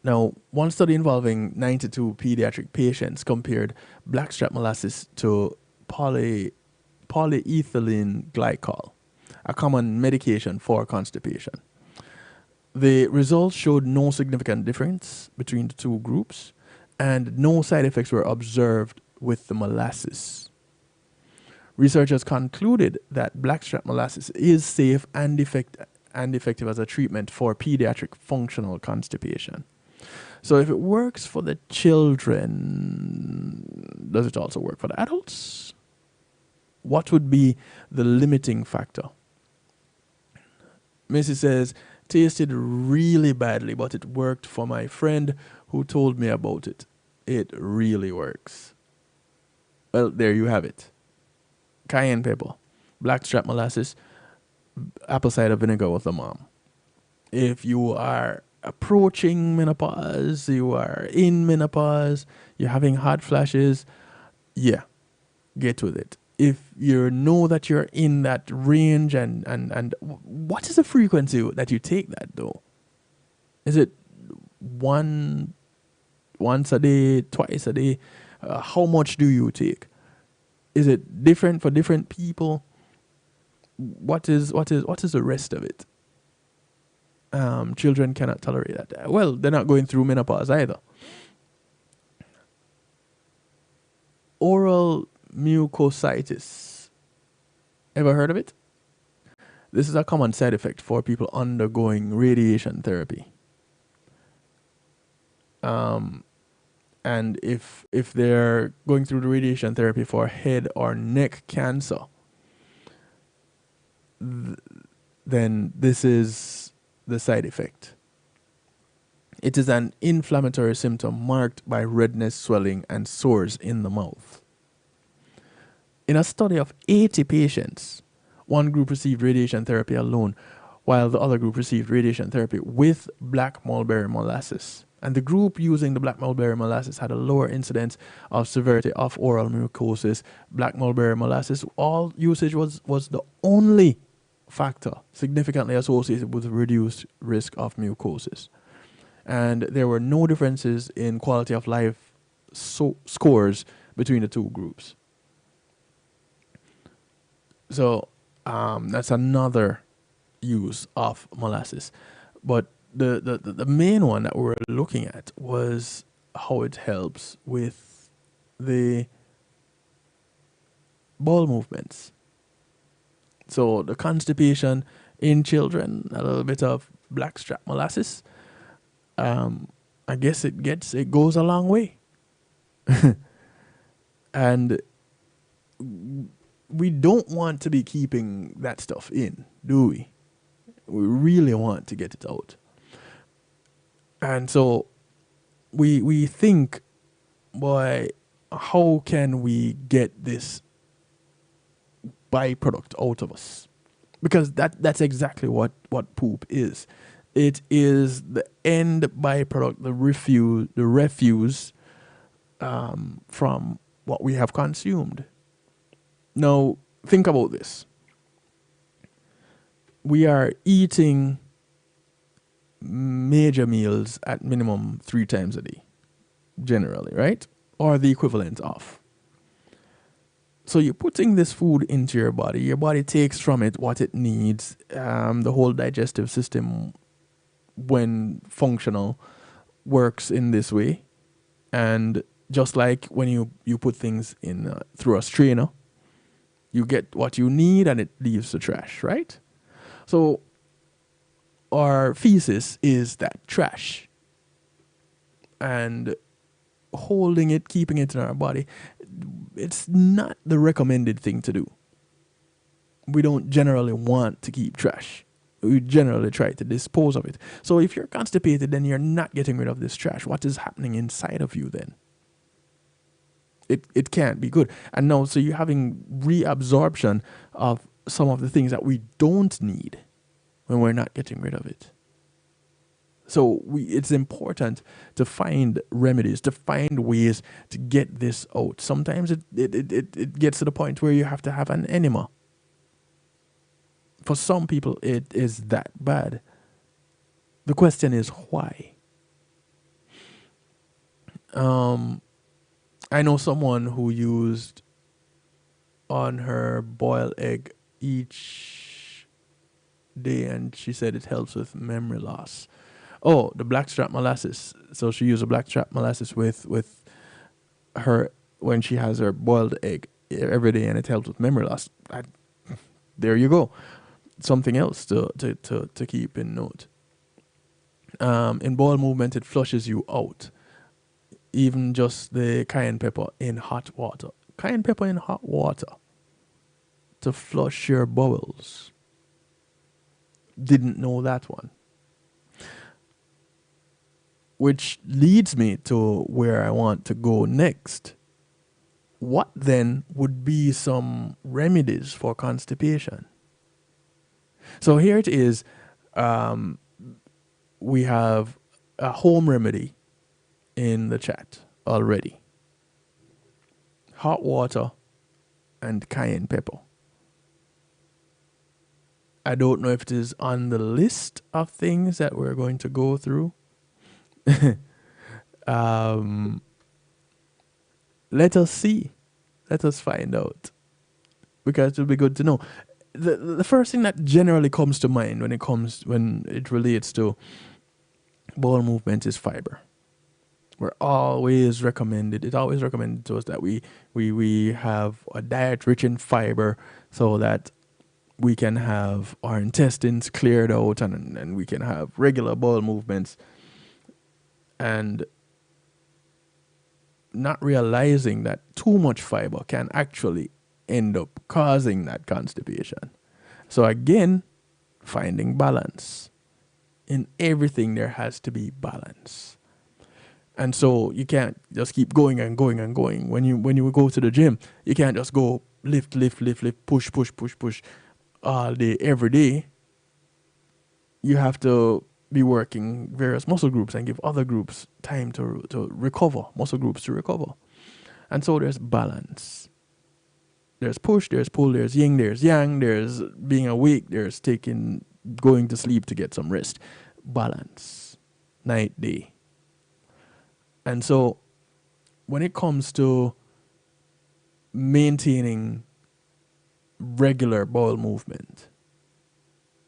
Now, one study involving 92 pediatric patients compared blackstrap molasses to polyethylene glycol, a common medication for constipation. The results showed no significant difference between the two groups, and no side effects were observed with the molasses. Researchers concluded that blackstrap molasses is safe and effective as a treatment for pediatric functional constipation. So if it works for the children, does it also work for the adults? What would be the limiting factor? Missy says, tasted really badly, but it worked for my friend who told me about it. It really works. Well, there you have it. Cayenne pepper, blackstrap molasses, apple cider vinegar with the mom. If you are approaching menopause, you are in menopause, you're having hot flashes, yeah, get with it. If you know that you're in that range, and what is the frequency that you take that though? Is it once a day, twice a day? How much do you take? Is it different for different people? What is the rest of it? Children cannot tolerate that. Well, they're not going through menopause either. Oral mucositis. Ever heard of it? This is a common side effect for people undergoing radiation therapy. And if they're going through the radiation therapy for head or neck cancer, then this is the side effect. It is an inflammatory symptom marked by redness, swelling, and sores in the mouth. In a study of 80 patients, one group received radiation therapy alone, while the other group received radiation therapy with black mulberry molasses. And the group using the black mulberry molasses had a lower incidence of severity of oral mucosis. Black mulberry molasses, all usage was the only factor significantly associated with reduced risk of mucosis. And there were no differences in quality of life scores between the two groups. So that's another use of molasses. But the main one that we were looking at was how it helps with the bowel movements. So the constipation in children, a little bit of blackstrap molasses. I guess it goes a long way. And we don't want to be keeping that stuff in, do we? We really want to get it out. And so we think, boy, how can we get this byproduct out of us? Because that's exactly what poop is. It is the end byproduct, the refuse from what we have consumed. Now, think about this. We are eating major meals at minimum 3 times a day, generally, right? Or the equivalent of. So you're putting this food into your body takes from it what it needs. The whole digestive system, when functional, works in this way. And just like when you put things in through a strainer, you get what you need and it leaves the trash, right? So our feces is that trash. And holding it, keeping it in our body, it's not the recommended thing to do. We don't generally want to keep trash. We generally try to dispose of it. So if you're constipated, then you're not getting rid of this trash. What is happening inside of you then? It can't be good. And now, so you're having reabsorption of some of the things that we don't need when we're not getting rid of it. So it's important to find remedies, to find ways to get this out. Sometimes it gets to the point where you have to have an enema. For some people, it is that bad. The question is why? I know someone who used on her boiled egg each day, and she said it helps with memory loss. Oh, the blackstrap molasses. So she used a blackstrap molasses with her when she has her boiled egg every day, and it helps with memory loss. There you go. Something else to keep in note. In bowel movement, it flushes you out. Even just the cayenne pepper in hot water. Cayenne pepper in hot water to flush your bowels. Didn't know that one. Which leads me to where I want to go next. What then would be some remedies for constipation? So here it is. We have a home remedy in the chat already. Hot water and cayenne pepper. I don't know if it is on the list of things that we're going to go through. Let us see. Let us find out. Because it will be good to know. The first thing that generally comes to mind when it relates to bowel movement is fiber. It's always recommended to us that we have a diet rich in fiber so that we can have our intestines cleared out and we can have regular bowel movements, and not realizing that too much fiber can actually end up causing that constipation. So again, finding balance. In everything there has to be balance. And so you can't just keep going and going and going. When you go to the gym, you can't just go lift, push all day, every day. You have to be working various muscle groups and give other groups time to recover, muscle groups to recover. And so there's balance. There's push, there's pull, there's yin, there's yang, there's being awake, there's going to sleep to get some rest. Balance. Night, day. And so when it comes to maintaining regular bowel movement,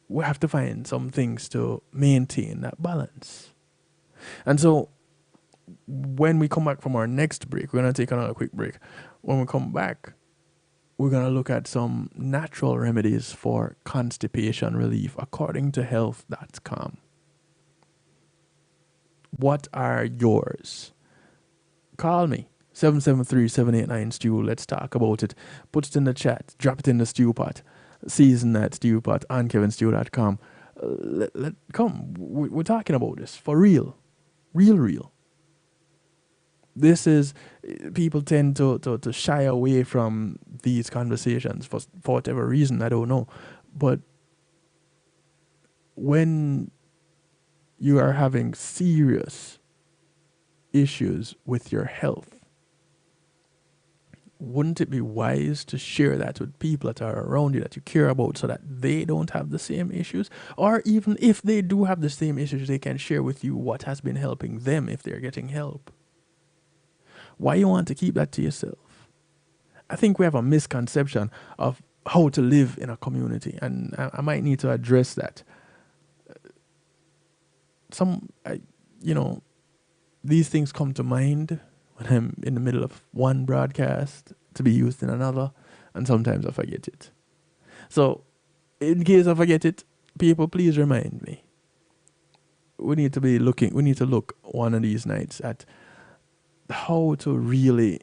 we have to find some things to maintain that balance. And so when we come back from our next break, we're going to take another quick break. When we come back, we're going to look at some natural remedies for constipation relief according to health.com. What are yours? Call me, 773-789-STEW. Let's talk about it. Put it in the chat. Drop it in the stew pot. Season at stewpot on kevinstew.com. Come, we're talking about this for real. Real. This is, people tend to shy away from these conversations for whatever reason, I don't know. But when you are having serious issues with your health, wouldn't it be wise to share that with people that are around you that you care about so that they don't have the same issues? Or even if they do have the same issues, they can share with you what has been helping them if they're getting help. Why you want to keep that to yourself? I think we have a misconception of how to live in a community, and I might need to address that. These things come to mind when I'm in the middle of one broadcast to be used in another, and sometimes I forget it. So, in case I forget it, people, please remind me. We need to look one of these nights at how to really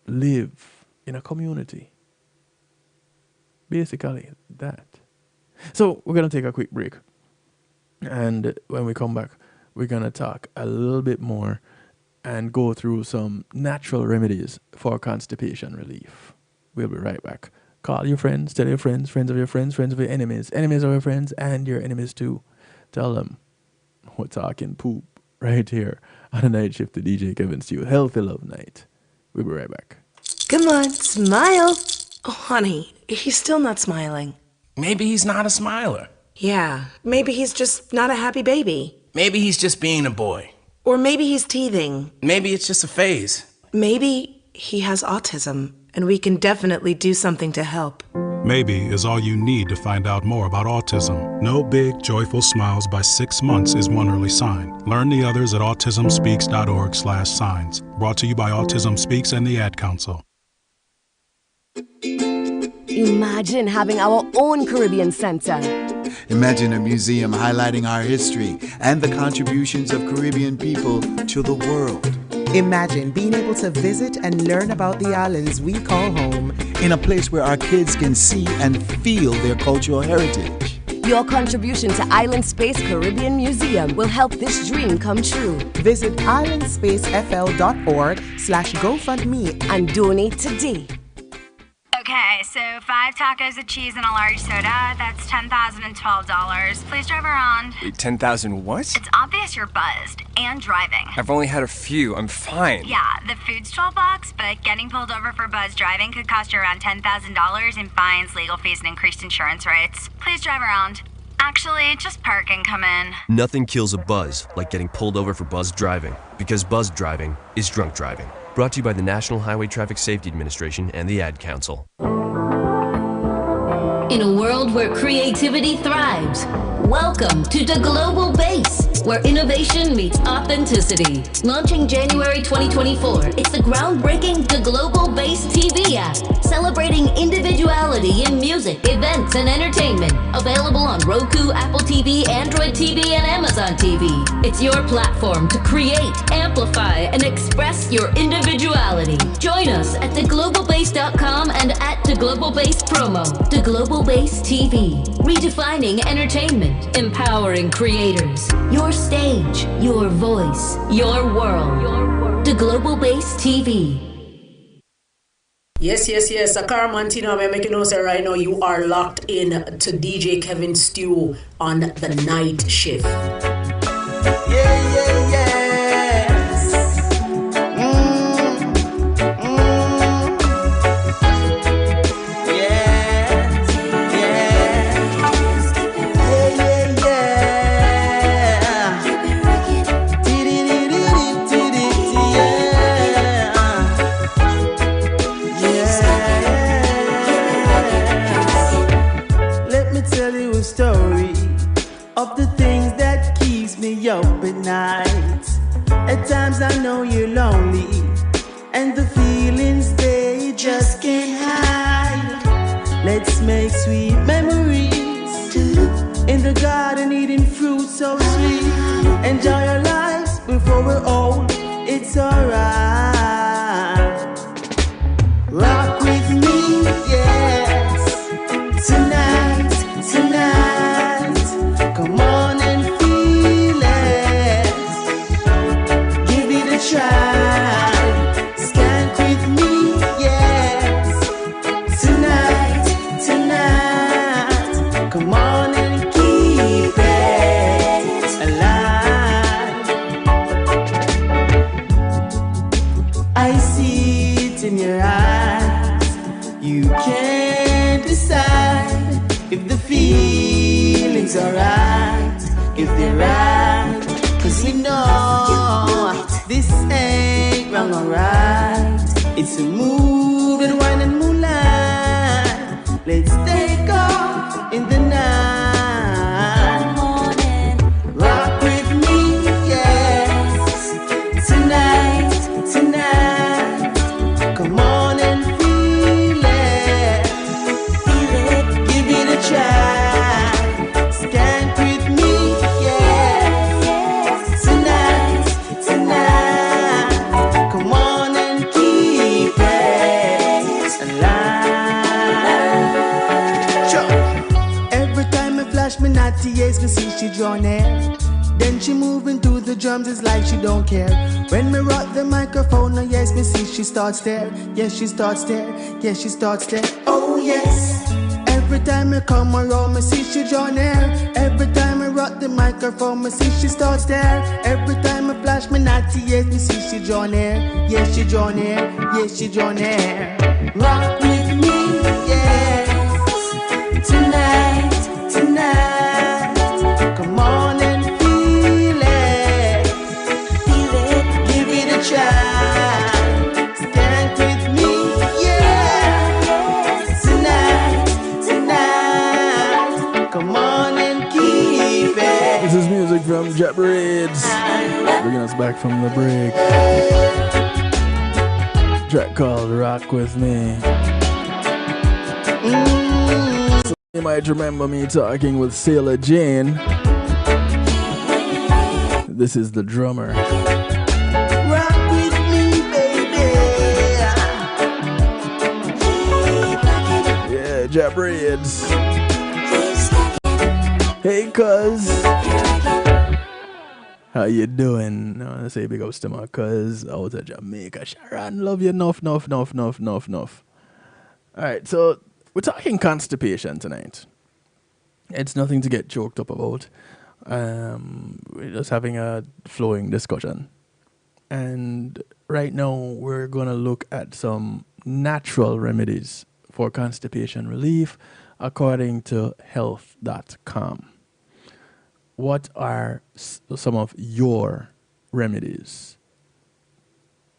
live in a community. Basically, that. So, we're going to take a quick break. And when we come back, we're going to talk a little bit more and go through some natural remedies for constipation relief. We'll be right back. Call your friends, tell your friends, friends of your friends, friends of your enemies, enemies of your friends, and your enemies too. Tell them we're talking poop right here on the night shift to DJ Kevin Stew. Healthy Love Night. We'll be right back. Come on, smile. Oh, honey, he's still not smiling. Maybe he's not a smiler. Yeah, maybe he's just not a happy baby. Maybe he's just being a boy. Or maybe he's teething. Maybe it's just a phase. Maybe he has autism, and we can definitely do something to help. Maybe is all you need to find out more about autism. No big, joyful smiles by 6 months is one early sign. Learn the others at autismspeaks.org/signs. Brought to you by Autism Speaks and the Ad Council. Imagine having our own Caribbean Center. Imagine a museum highlighting our history and the contributions of Caribbean people to the world. Imagine being able to visit and learn about the islands we call home. In a place where our kids can see and feel their cultural heritage. Your contribution to Island Space Caribbean Museum will help this dream come true. Visit islandspacefl.org/GoFundMe and donate today. Okay, so 5 tacos of cheese and a large soda, that's $10,012. Please drive around. Wait, 10,000 what? It's obvious you're buzzed and driving. I've only had a few. I'm fine. Yeah, the food's $12, but getting pulled over for buzz driving could cost you around $10,000 in fines, legal fees, and increased insurance rates. Please drive around. Actually, just park and come in. Nothing kills a buzz like getting pulled over for buzz driving, because buzz driving is drunk driving. Brought to you by the National Highway Traffic Safety Administration and the Ad Council. In a world where creativity thrives, welcome to the Global Base, where innovation meets authenticity. Launching January 2024, it's the groundbreaking The Global Base TV app, celebrating individuality in music, events, and entertainment. Available on Roku, Apple TV, Android TV, and Amazon TV. It's your platform to create, amplify, and express your individuality. Join us at theglobalbase.com and at The Global Base Promo. The Global Base TV, redefining entertainment, empowering creators. Your stage, your voice, your world. The Global Base TV. Yes. Sakar Mantino, I'm making know say right now you are locked in to DJ Kevin Stew on the night shift. Of the things that keeps me up at night. At times I know you're lonely, and the feelings they just can't hide. Let's make sweet memories in the garden, eating fruit so sweet. Enjoy our lives before we're old, it's alright. Rock with me, yes, tonight. Come on and feel it. Give it a try. Skank with me, yes. Tonight. Come on and keep it alive. I see it in decide if the feelings are right, if they're right. Cause we know this ain't wrong or right. It's a mood with wine and moonlight. Let's take off in the night. Rock with me, yes. Tonight, tonight. Come on and feel it. Give it a try. Skank with me, yes. Tonight, tonight. Come on and keep it alive. Every time I flash my natty, yes, me see she draw near. Then she moving to the drums, it's like she don't care. When me rock the microphone, oh yes, me see she starts there. Yes, she starts there. Yes, she starts there. Oh yes. Every time I come around, me see she draw near. Every time I rock the microphone, me see she starts there. Every time I flash my natty, yes, me see she draw near. Yes, she draw near. Yes, she draw near. Rock with me, yes. Tonight, tonight. Come on and feel it. Feel it. Give it a try. Stand with me, yeah. Tonight, tonight. Come on and keep it. This is music from Jet Braids, bringing us back from the break. Track called Rock With Me. So you might remember me talking with Sailor Jane. This is the drummer. Rock with me, baby. Yeah, Jet Braids. Hey, cuz. How you doing? I want to say big ups to my cuz out of Jamaica. Sharon, love you enough. Alright, so we're talking constipation tonight. It's nothing to get choked up about. We're just having a flowing discussion. And right now we're going to look at some natural remedies for constipation relief according to health.com. What are some of your remedies?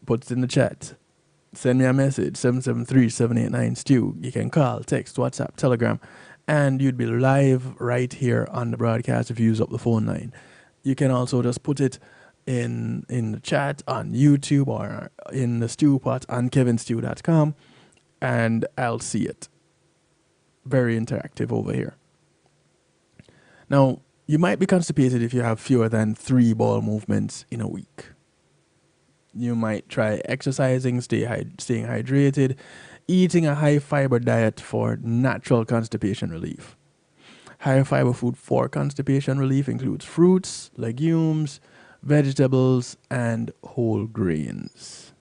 Put it in the chat. Send me a message, 773-789-STEW. You can call, text, WhatsApp, Telegram, and you'd be live right here on the broadcast if you use up the phone line. You can also just put it in the chat on YouTube or in the stew pot on kevinstew.com, and I'll see it. Very interactive over here. Now, you might be constipated if you have fewer than 3 bowel movements in a week. You might try exercising, staying hydrated, eating a high fiber diet for natural constipation relief. High fiber food for constipation relief includes fruits, legumes, vegetables, and whole grains.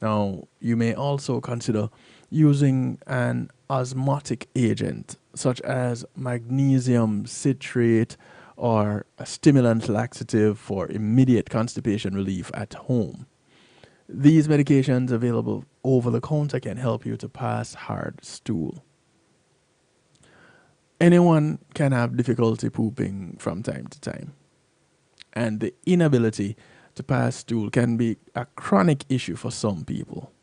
Now, you may also consider using an osmotic agent such as magnesium citrate or a stimulant laxative for immediate constipation relief at home. These medications available over the counter can help you to pass hard stool. Anyone can have difficulty pooping from time to time, and the inability to pass stool can be a chronic issue for some people.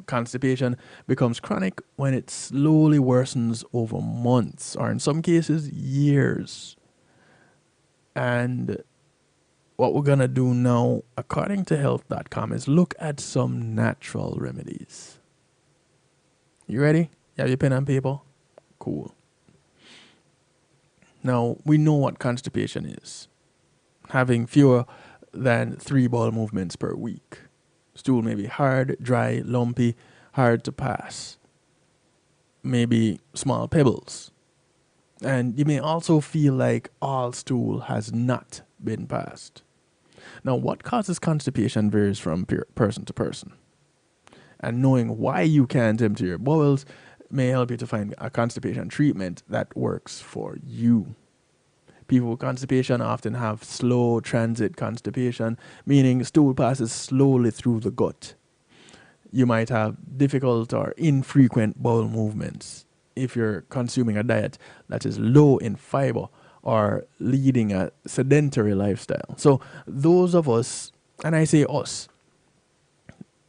Constipation becomes chronic when it slowly worsens over months, or in some cases, years. And what we're going to do now, according to health.com, is look at some natural remedies. You ready? You have your pen and paper? Cool. Now, we know what constipation is. Having fewer than 3 bowel movements per week. Stool may be hard, dry, lumpy, hard to pass. Maybe small pebbles. And you may also feel like all stool has not been passed. Now, what causes constipation varies from person to person. And knowing why you can't empty your bowels may help you to find a constipation treatment that works for you. People with constipation often have slow transit constipation, meaning stool passes slowly through the gut. You might have difficult or infrequent bowel movements. if you're consuming a diet that is low in fiber or leading a sedentary lifestyle. So those of us, and I say us,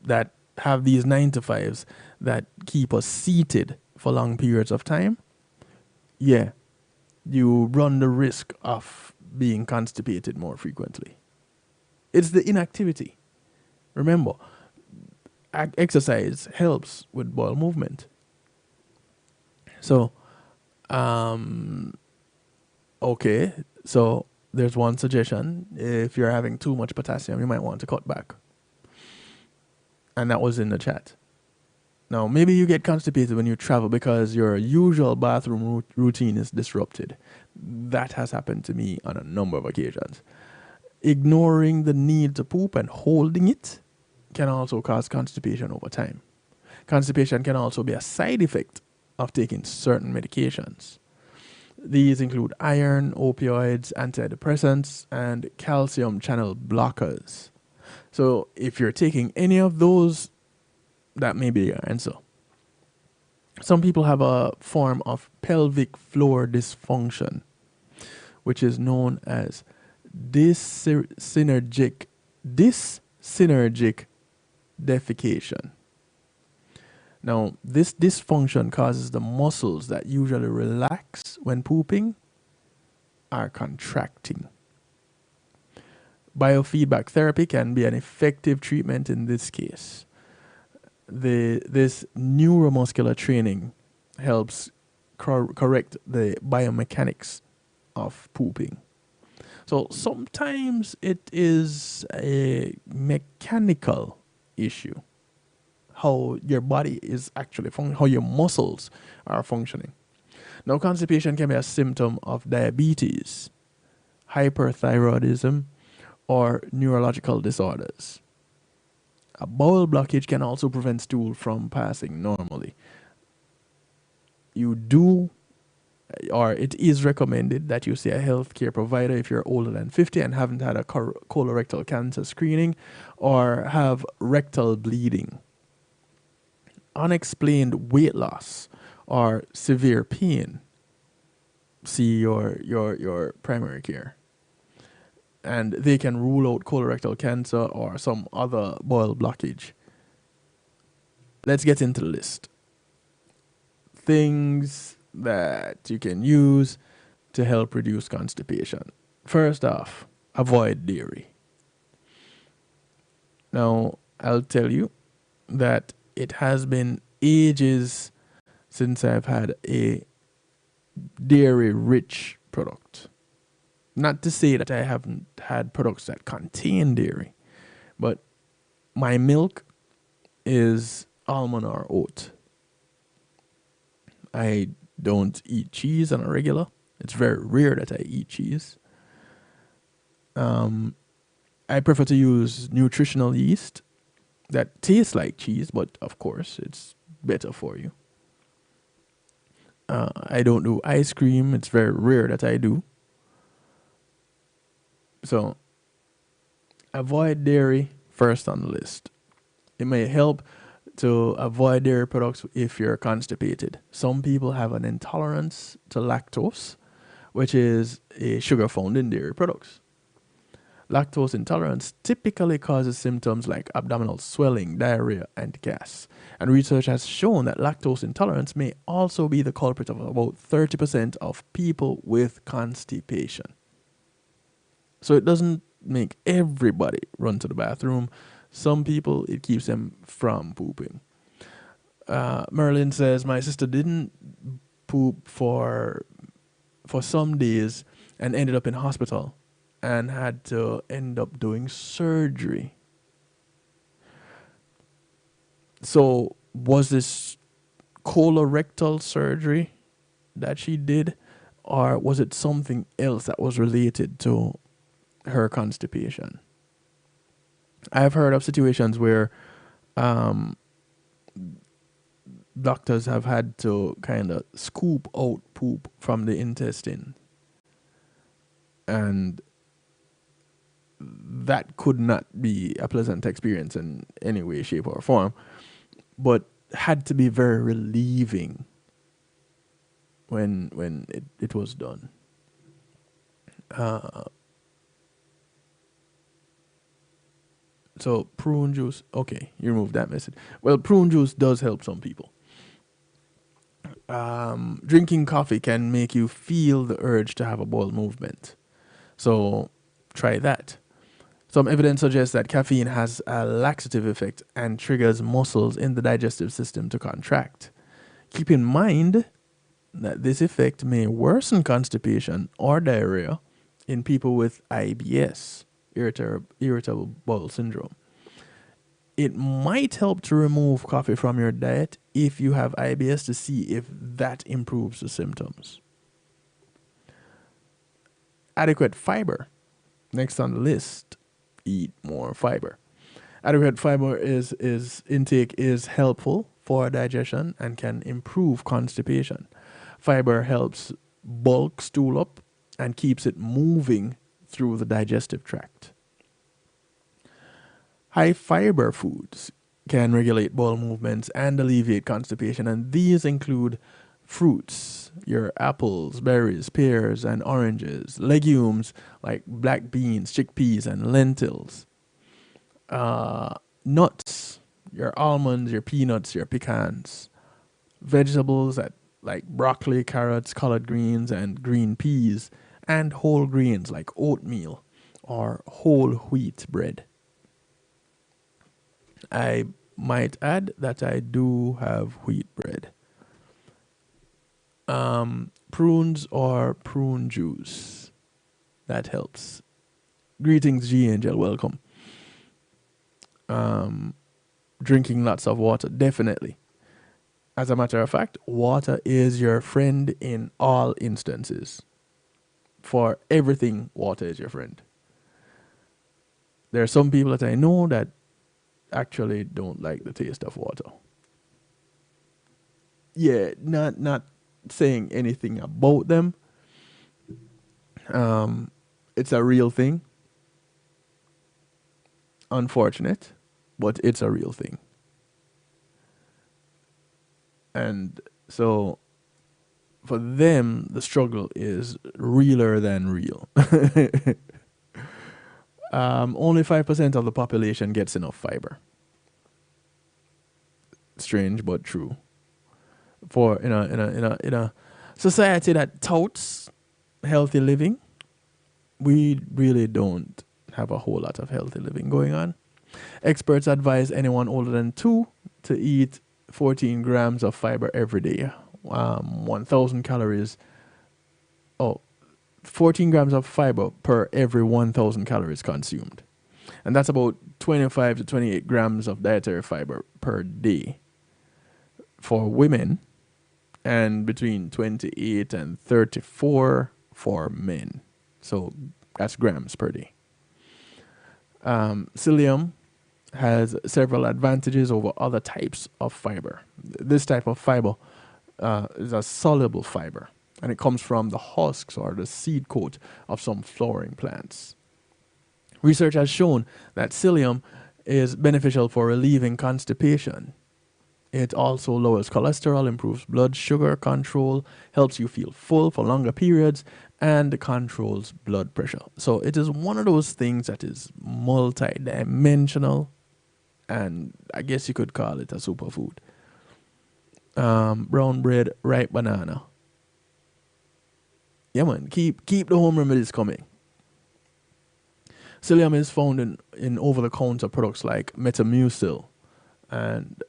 that have these 9 to 5s that keep us seated for long periods of time, yeah, you run the risk of being constipated more frequently. It's the inactivity. Remember, exercise helps with bowel movement. So, okay, so there's one suggestion. If you're having too much potassium, you might want to cut back. And that was in the chat. Now, maybe you get constipated when you travel because your usual bathroom routine is disrupted. That has happened to me on a number of occasions. Ignoring the need to poop and holding it can also cause constipation over time. Constipation can also be a side effect of taking certain medications. These include iron, opioids, antidepressants, and calcium channel blockers. So if you're taking any of those, that may be your answer. Some people have a form of pelvic floor dysfunction, which is known as dyssynergic defecation. Now, this dysfunction causes the muscles that usually relax when pooping are contracting. Biofeedback therapy can be an effective treatment in this case. This neuromuscular training helps correct the biomechanics of pooping. So sometimes it is a mechanical issue, how your body is actually how your muscles are functioning. Now, constipation can be a symptom of diabetes, hyperthyroidism, or neurological disorders. A bowel blockage can also prevent stool from passing normally. It is recommended that you see a healthcare provider if you're older than 50 and haven't had a colorectal cancer screening or have rectal bleeding. Unexplained weight loss or severe pain, see your primary care. And they can rule out colorectal cancer or some other bowel blockage. Let's get into the list. Things that you can use to help reduce constipation. First off, avoid dairy. Now, I'll tell you that it has been ages since I've had a dairy-rich product. Not to say that I haven't had products that contain dairy, but my milk is almond or oat. I don't eat cheese on a regular. It's very rare that I eat cheese. I prefer to use nutritional yeast that tastes like cheese, but of course it's better for you. I don't do ice cream. It's very rare that I do. So avoid dairy first on the list. It may help to avoid dairy products if you're constipated. Some people have an intolerance to lactose, which is a sugar found in dairy products. Lactose intolerance typically causes symptoms like abdominal swelling, diarrhea, and gas. And research has shown that lactose intolerance may also be the culprit of about 30% of people with constipation. So it doesn't make everybody run to the bathroom. Some people, it keeps them from pooping. Merlin says, my sister didn't poop for some days and ended up in hospital and had to end up doing surgery. So was this colorectal surgery that she did, or was it something else that was related to her constipation? I've heard of situations where doctors have had to kind of scoop out poop from the intestine, and that could not be a pleasant experience in any way, shape, or form, but had to be very relieving when it was done. So prune juice, okay, you remove that message. Well, prune juice does help some people. Drinking coffee can make you feel the urge to have a bowel movement. So try that. Some evidence suggests that caffeine has a laxative effect and triggers muscles in the digestive system to contract. Keep in mind that this effect may worsen constipation or diarrhea in people with IBS, irritable bowel syndrome. It might help to remove coffee from your diet if you have IBS to see if that improves the symptoms. Adequate fiber. Next on the list, eat more fiber. Adequate fiber intake is helpful for digestion and can improve constipation. Fiber helps bulk stool up and keeps it moving through the digestive tract. High fiber foods can regulate bowel movements and alleviate constipation, and these include fruits, your apples, berries, pears, and oranges, legumes like black beans, chickpeas, and lentils, nuts, your almonds, your peanuts, your pecans, vegetables like broccoli, carrots, collard greens, and green peas, and whole grains like oatmeal or whole wheat bread. I might add that I do have wheat bread. Prunes or prune juice. That helps. Greetings, G Angel. Welcome. Drinking lots of water. Definitely. As a matter of fact, water is your friend in all instances. For everything, water is your friend. There are some people that I know that actually don't like the taste of water. Yeah, not saying anything about them. It's a real thing. Unfortunate, but it's a real thing. And so for them, the struggle is realer than real. Only 5% of the population gets enough fiber. Strange but true. For in a society that touts healthy living, we really don't have a whole lot of healthy living going on. Experts advise anyone older than 2 to eat 14 grams of fiber every day. 1,000 calories. 14 grams of fiber per every 1,000 calories consumed. And that's about 25 to 28 grams of dietary fiber per day for women, and between 28 and 34 for men. So that's grams per day. Psyllium has several advantages over other types of fiber. This type of fiber is a soluble fiber, and it comes from the husks or the seed coat of some flowering plants. Research has shown that psyllium is beneficial for relieving constipation. It also lowers cholesterol, improves blood sugar control, helps you feel full for longer periods, and controls blood pressure. So it is one of those things that is multi-dimensional, and I guess you could call it a superfood. Brown bread, ripe banana. Yeah, man, keep the home remedies coming. Psyllium is found in over-the-counter products like Metamucil, and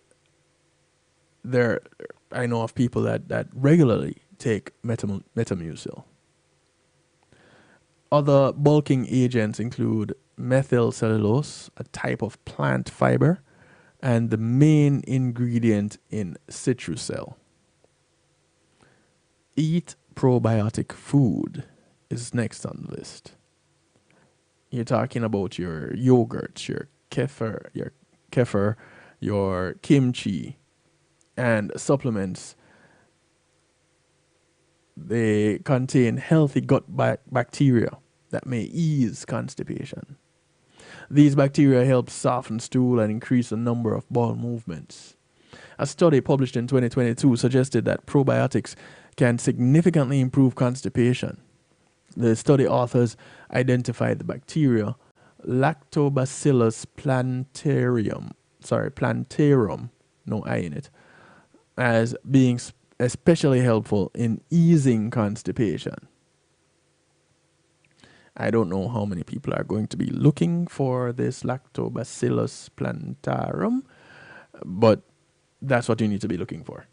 I know of people that regularly take Metamucil. Other bulking agents include methyl cellulose, a type of plant fiber, and the main ingredient in Citrusel. Eat probiotic food is next on the list. You're talking about your yogurts, your kefir, your kimchi, and supplements. They contain healthy gut bacteria that may ease constipation. These bacteria help soften stool and increase the number of bowel movements. A study published in 2022 suggested that probiotics can significantly improve constipation. The study authors identified the bacteria Lactobacillus plantarum, no I in it, as being especially helpful in easing constipation. I don't know how many people are going to be looking for this Lactobacillus plantarum, but that's what you need to be looking for.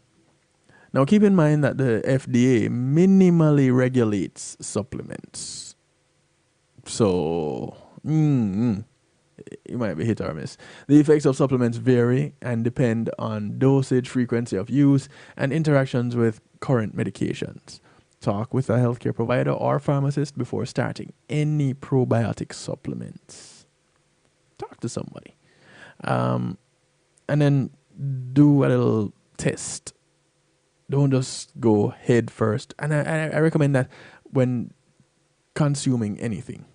Now, keep in mind that the FDA minimally regulates supplements. So, it might be hit or miss. The effects of supplements vary and depend on dosage, frequency of use, and interactions with current medications. Talk with a healthcare provider or pharmacist before starting any probiotic supplements. Talk to somebody. And then do a little test. Don't just go head first. And I recommend that when consuming anything,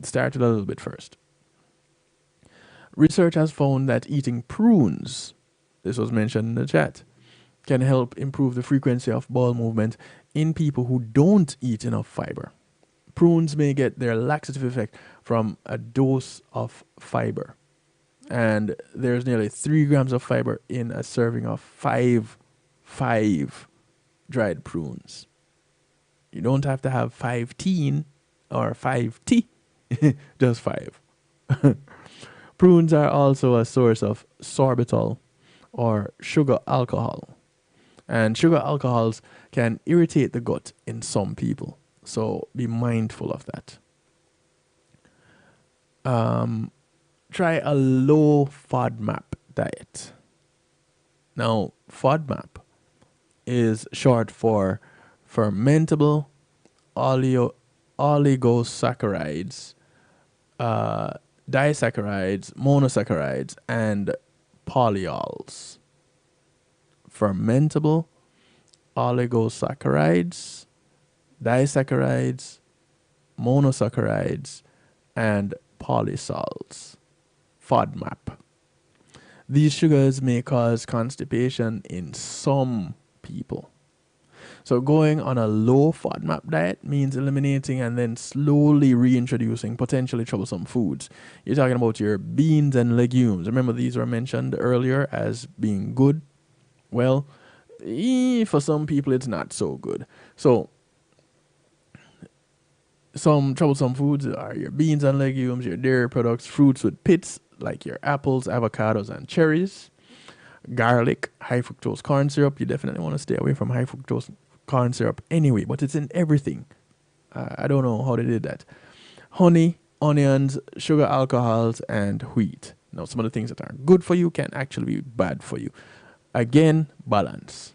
start with a little bit first. Research has found that eating prunes, this was mentioned in the chat, can help improve the frequency of bowel movement in people who don't eat enough fiber. Prunes may get their laxative effect from a dose of fiber. And there's nearly 3 grams of fiber in a serving of five dried prunes. You don't have to have 15 or 5T, just 5. Prunes are also a source of sorbitol or sugar alcohol. And sugar alcohols can irritate the gut in some people. So be mindful of that. Try a low FODMAP diet. Now, FODMAP is short for fermentable oligosaccharides, disaccharides, monosaccharides, and polyols. Fermentable oligosaccharides, disaccharides, monosaccharides, and polysols. FODMAP. These sugars may cause constipation in some people. So going on a low FODMAP diet means eliminating and then slowly reintroducing potentially troublesome foods. You're talking about your beans and legumes. Remember, these were mentioned earlier as being good. Well, for some people it's not so good. So some troublesome foods are your beans and legumes, your dairy products, fruits with pits like your apples, avocados, and cherries, garlic, high fructose corn syrup. You definitely want to stay away from high fructose corn syrup anyway, but it's in everything. I don't know how they did that. Honey, onions, sugar alcohols, and wheat. Now, some of the things that are good for you can actually be bad for you. Again, balance.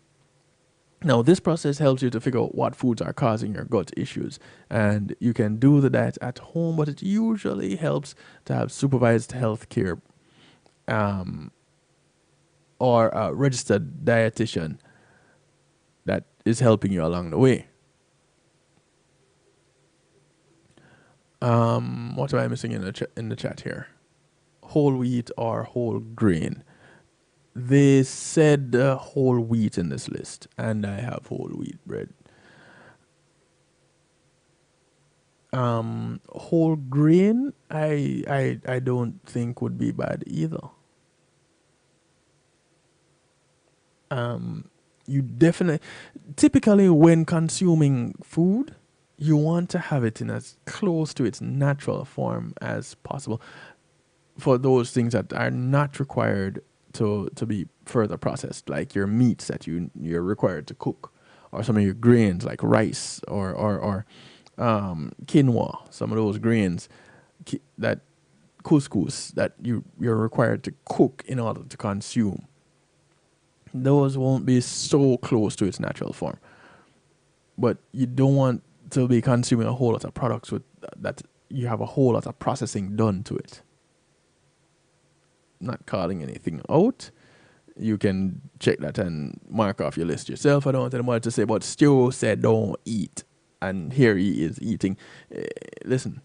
Now, this process helps you to figure out what foods are causing your gut issues. And you can do the diet at home, but it usually helps to have supervised health care or a registered dietitian that is helping you along the way. What am I missing in the chat here? Whole wheat or whole grain? They said whole wheat in this list, and I have whole wheat bread. Whole grain, I don't think would be bad either. You definitely, typically when consuming food, you want to have it in as close to its natural form as possible for those things that are not required to be further processed, like your meats that you're required to cook, or some of your grains like rice or quinoa, some of those grains that couscous that you're required to cook in order to consume. Those won't be so close to its natural form. But you don't want to be consuming a whole lot of products with that you have a whole lot of processing done to it. Not calling anything out. You can check that and mark off your list yourself. I don't want anybody to say, but Stu said don't eat, and here he is eating. Listen,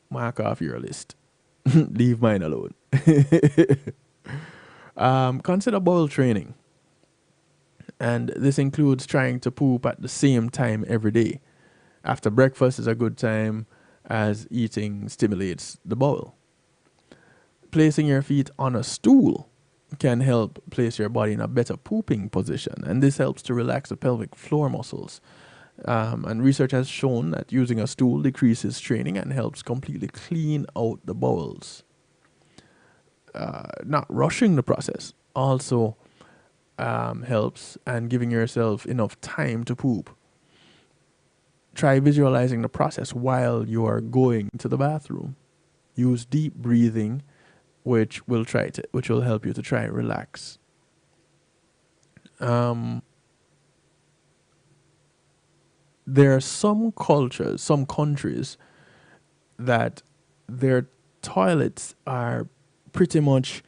mark off your list. Leave mine alone. Consider bowel training. And this includes trying to poop at the same time every day. After breakfast is a good time, as eating stimulates the bowel. Placing your feet on a stool can help place your body in a better pooping position, and this helps to relax the pelvic floor muscles. And research has shown that using a stool decreases straining and helps completely clean out the bowels. Not rushing the process also helps, and giving yourself enough time to poop. Try visualizing the process while you are going to the bathroom. Use deep breathing, which will help you to try and relax. There are some cultures, some countries, that their toilets are pretty much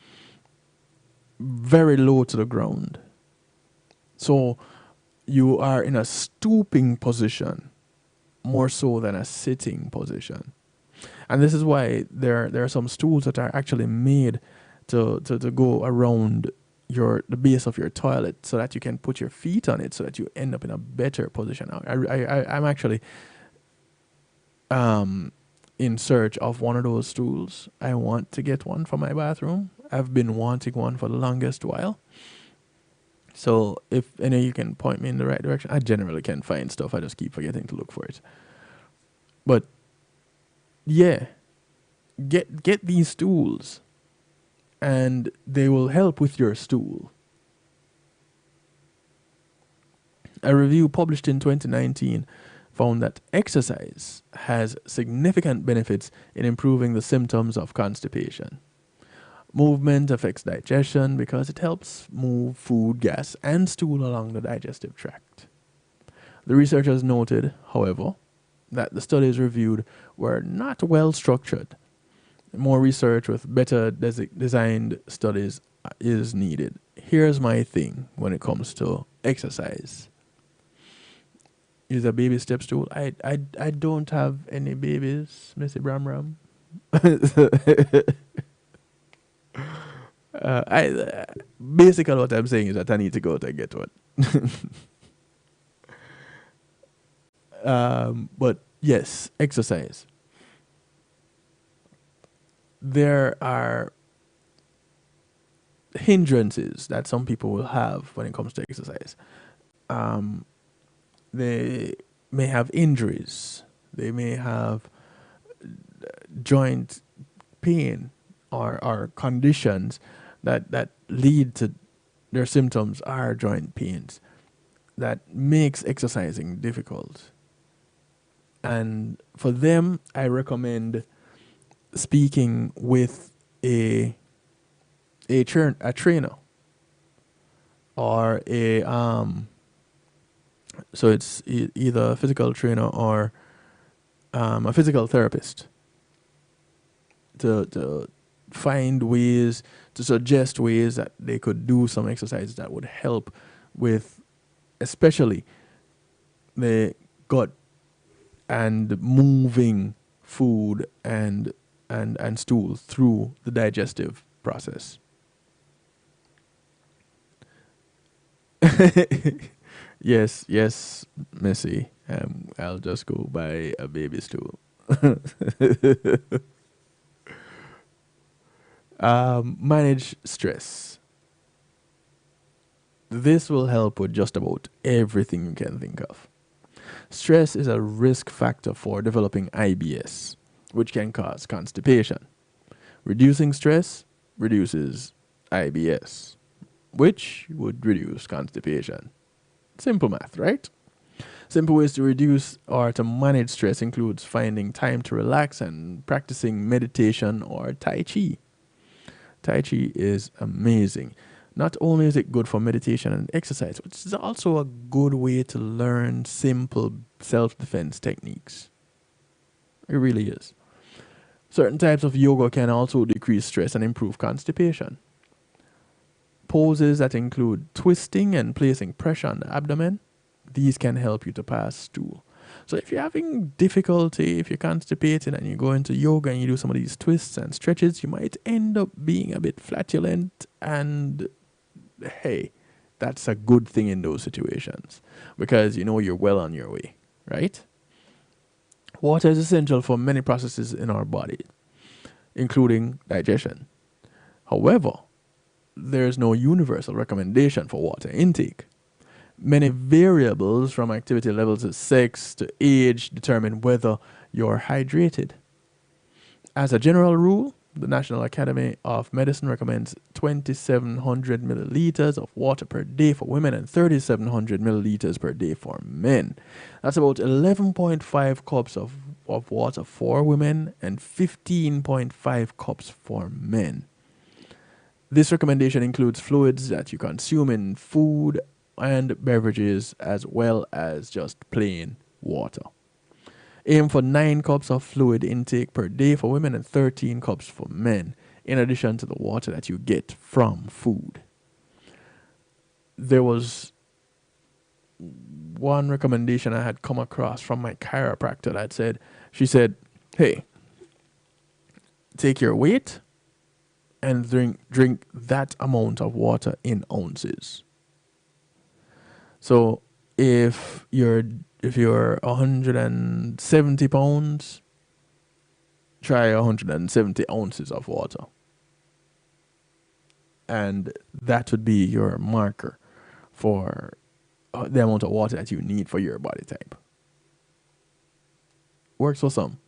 very low to the ground. So you are in a stooping position more so than a sitting position. And this is why there are some stools that are actually made to go around the base of your toilet so that you can put your feet on it so that you end up in a better position. I'm actually in search of one of those stools. I want to get one for my bathroom. I've been wanting one for the longest while. So if any of you can point me in the right direction, I generally can find stuff. I just keep forgetting to look for it. But yeah, get these stools, and they will help with your stool. A review published in 2019 found that exercise has significant benefits in improving the symptoms of constipation. Movement affects digestion because it helps move food, gas, and stool along the digestive tract. The researchers noted, however, that the studies reviewed were not well structured. More research with better designed studies is needed. Here's my thing when it comes to exercise. Use a baby step stool. I don't have any babies, Missy Bram Ram. Basically what I'm saying is that I need to go out and get one. But yes, exercise. There are hindrances that some people will have when it comes to exercise. They may have injuries. They may have joint pain or conditions that lead to their symptoms are joint pains that makes exercising difficult. And for them, I recommend speaking with a trainer or so it's either a physical trainer or a physical therapist to find ways, to suggest ways that they could do some exercises that would help with especially the gut and moving food and stool through the digestive process. Yes, Missy. I'll just go buy a baby stool. Manage stress. This will help with just about everything you can think of. Stress is a risk factor for developing IBS, which can cause constipation. Reducing stress reduces IBS, which would reduce constipation. Simple math, right? Simple ways to reduce or to manage stress includes finding time to relax and practicing meditation or Tai Chi. Tai Chi is amazing. Not only is it good for meditation and exercise, but it's also a good way to learn simple self-defense techniques. It really is. Certain types of yoga can also decrease stress and improve constipation. Poses that include twisting and placing pressure on the abdomen, these can help you to pass stool. So if you're having difficulty, if you're constipated and you go into yoga and you do some of these twists and stretches, you might end up being a bit flatulent, and hey, that's a good thing in those situations because you know you're well on your way, right? Water is essential for many processes in our body, including digestion. However, there is no universal recommendation for water intake. Many variables from activity levels to sex to age determine whether you're hydrated. As a general rule, the National Academy of Medicine recommends 2,700 milliliters of water per day for women and 3,700 milliliters per day for men. That's about 11.5 cups of water for women and 15.5 cups for men. This recommendation includes fluids that you consume in food and beverages as well as just plain water. Aim for 9 cups of fluid intake per day for women and 13 cups for men, in addition to the water that you get from food. There was one recommendation I had come across from my chiropractor that said, she said, hey, take your weight and drink that amount of water in ounces. So if you're 170 pounds, try 170 ounces of water. And that would be your marker for the amount of water that you need for your body type. Works for some.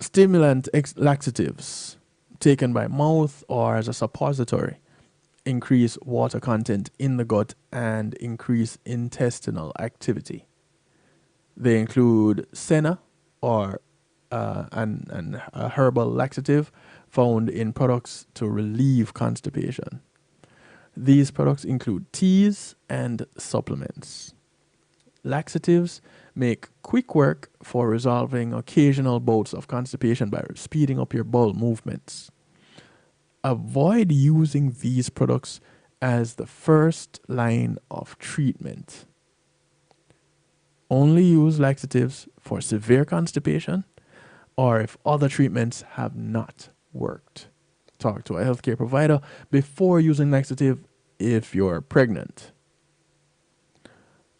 Stimulant laxatives taken by mouth or as a suppository increase water content in the gut and increase intestinal activity. They include senna, or an herbal laxative found in products to relieve constipation. These products include teas and supplements. Laxatives make quick work for resolving occasional bouts of constipation by speeding up your bowel movements. Avoid using these products as the first line of treatment. Only use laxatives for severe constipation or if other treatments have not worked. Talk to a healthcare provider before using laxative if you're pregnant.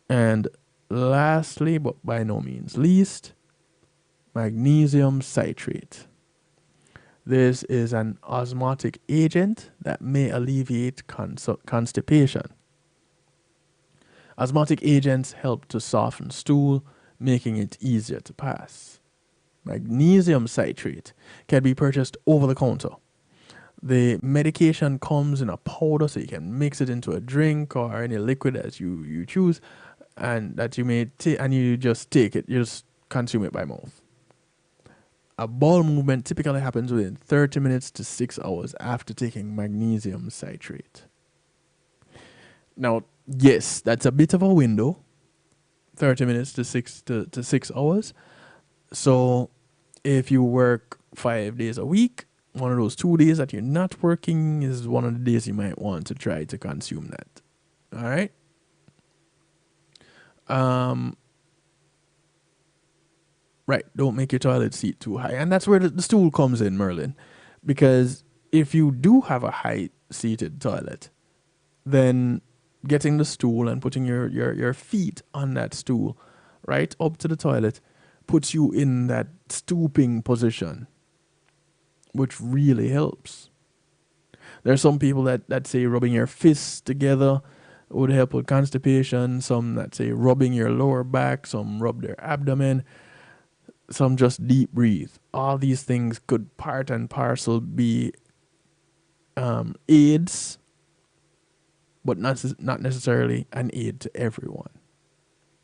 And lastly, but by no means least, magnesium citrate. This is an osmotic agent that may alleviate constipation. Osmotic agents help to soften stool, making it easier to pass. Magnesium citrate can be purchased over the counter. The medication comes in a powder, so you can mix it into a drink or any liquid as you choose, and that you may take, and you just take it, you just consume it by mouth. A bowel movement typically happens within 30 minutes to 6 hours after taking magnesium citrate. Now, yes, that's a bit of a window, 30 minutes to 6 hours. So if you work 5 days a week, one of those 2 days that you're not working is one of the days you might want to try to consume that. All right? Right, don't make your toilet seat too high. And that's where the stool comes in, Merlin. Because if you do have a high-seated toilet, then getting the stool and putting your feet on that stool right up to the toilet puts you in that stooping position, which really helps. There are some people that say rubbing your fists together would help with constipation. Some that say rubbing your lower back. Some rub their abdomen. Some just deep breathe. All these things could part and parcel be aids, but not necessarily an aid to everyone.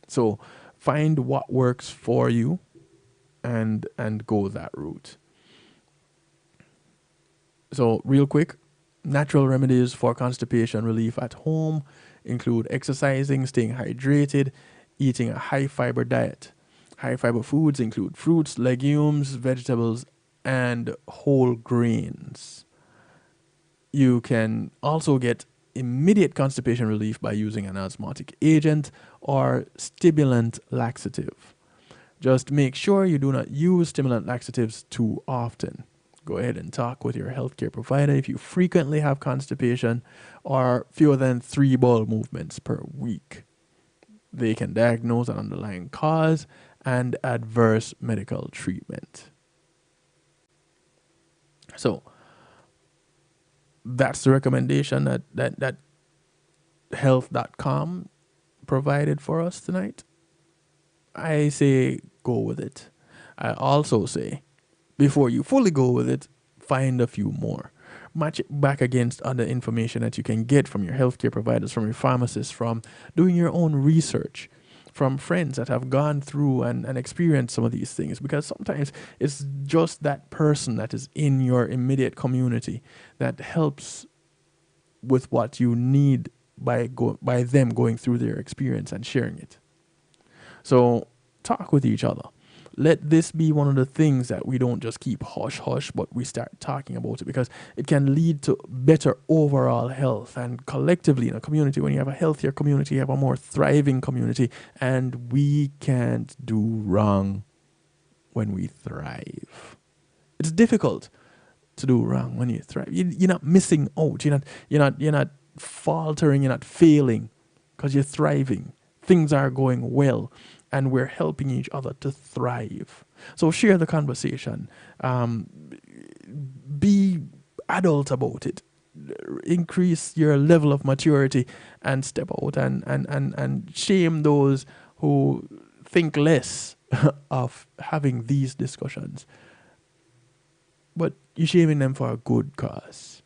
So find what works for you and go that route. So real quick, natural remedies for constipation relief at home include exercising, staying hydrated, eating a high fiber diet. High fiber foods include fruits, legumes, vegetables, and whole grains. You can also get immediate constipation relief by using an osmotic agent or stimulant laxative. Just make sure you do not use stimulant laxatives too often. Go ahead and talk with your healthcare provider if you frequently have constipation or fewer than 3 bowel movements per week. They can diagnose an underlying cause and adverse medical treatment. So that's the recommendation that health.com provided for us tonight. I say go with it. I also say, before you fully go with it, find a few more. Match it back against other information that you can get from your healthcare providers, from your pharmacists, from doing your own research, from friends that have gone through and experienced some of these things. Because sometimes it's just that person that is in your immediate community that helps with what you need by them going through their experience and sharing it. So talk with each other. Let this be one of the things that we don't just keep hush-hush, but we start talking about it, because it can lead to better overall health. And collectively in a community, when you have a healthier community, you have a more thriving community. And we can't do wrong when we thrive. It's difficult to do wrong when you thrive. You're not missing out. You're not faltering. You're not failing, because you're thriving. Things are going well. And we're helping each other to thrive. So share the conversation. Be adult about it. Increase your level of maturity and step out and shame those who think less of having these discussions. But you're shaming them for a good cause,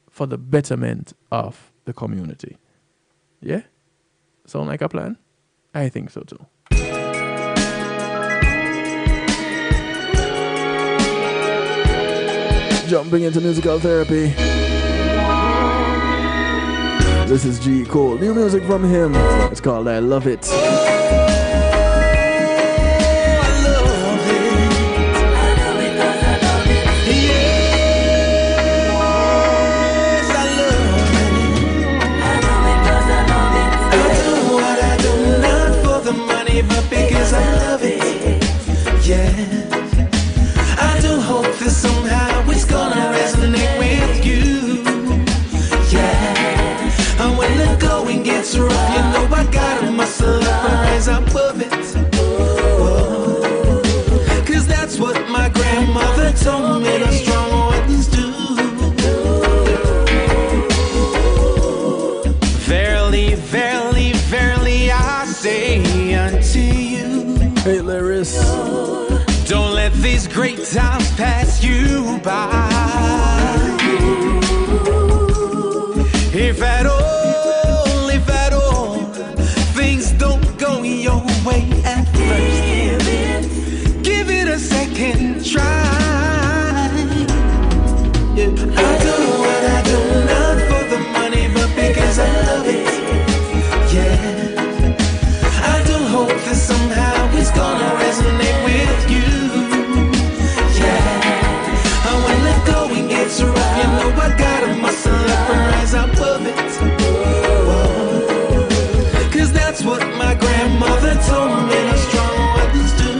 for the betterment of the community. Yeah? Sound like a plan? I think so too. Jumping into musical therapy. This is G. Cole. New music from him. It's called I Love It. But because I love it, yeah. I do hope that somehow it's gonna resonate with you, yeah. And when the going gets rough, you know I gotta muscle up and rise above it. Whoa. Cause that's what my grandmother told me, the strong ones do. Verily, verily, verily, I say unto you, hey Larry, don't let these great times pass you by. If at all, things don't go your way at first, give it a second try. Yeah. I do what I do, not for the money, but because I love it, yeah. Hope that somehow it's gonna resonate with you, yeah. And when the going gets rough, you know I gotta muscle up and rise above it. Whoa. Cause that's what my grandmother told me, the strong ones do.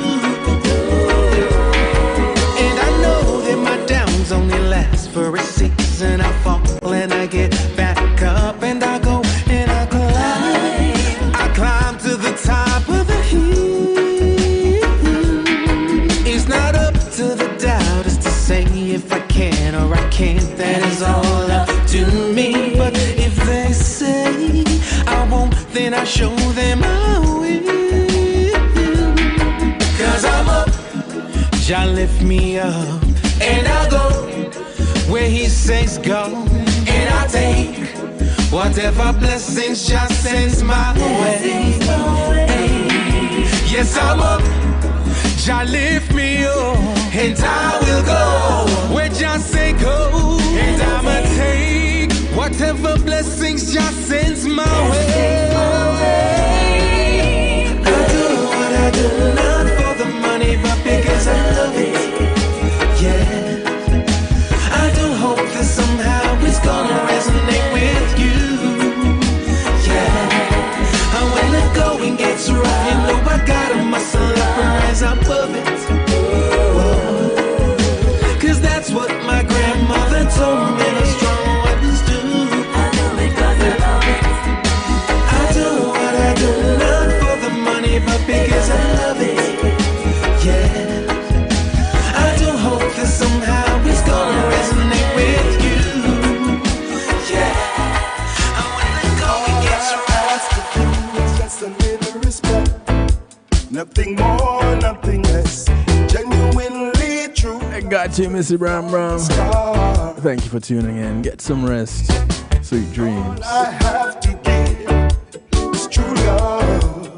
And I know that my downs only last for a season. I fall and I get back up, and I go and I climb. I climb to the top of the hill. It's not up to the doubters to say if I can or I can't. That is all up to me. But if they say I won't, then I show them I will. Cause I'm up, Jah lift me up, and I go where He says go, and I take whatever blessings just sends my way. Yes, I'm up, Jah lift me up, and I will go where Jah say go, and I'ma take whatever blessings Jah sends my way. I do what I do, not for the money, but because I love it, yeah. I do hope that somehow it's gonna resonate with you, yeah. And when the go going gets rough, you know I gotta muscle up and rise above it. Cause that's what my grandmother told me, the strong ones do. I do it cause I love it. I do what I do, not for the money, but because I love it. Yeah, I do hope that somehow it's gonna resonate with you. Yeah, and when the going gets rough, it's just a little respect. Nothing more, nothing less. Genuinely true. I got you, Missy Brown Brown. Thank you for tuning in. Get some rest. Sweet dreams. I have to give is true love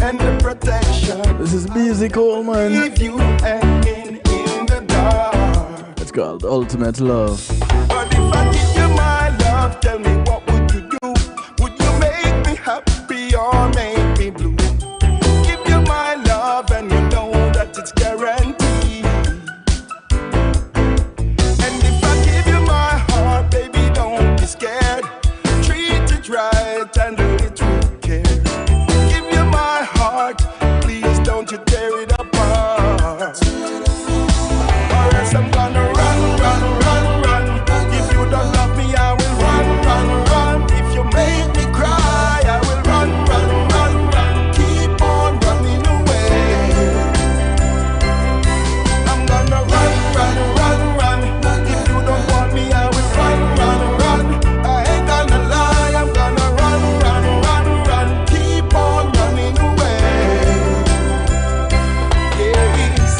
and the protection. This is Music Coleman. Leave you hanging in the dark. It's called Ultimate Love. But if I give you my love, tell me what would you do? Would you make me happy or make me blue? Give you my love and you know that it's guaranteed. And if I give you my heart, baby, don't be scared. Treat it right and do it with care. Give you my heart, please don't you tear it apart. Or else I'm gonna run, run, run, run. If you don't love me, I will run, run, run. If you make me cry, I will run, run, run, run. Keep on running away. I'm gonna run, run, run, run. If you don't want me, I will run, run, run. I ain't gonna lie, I'm gonna run, run, run, run. Keep on running away. Yes.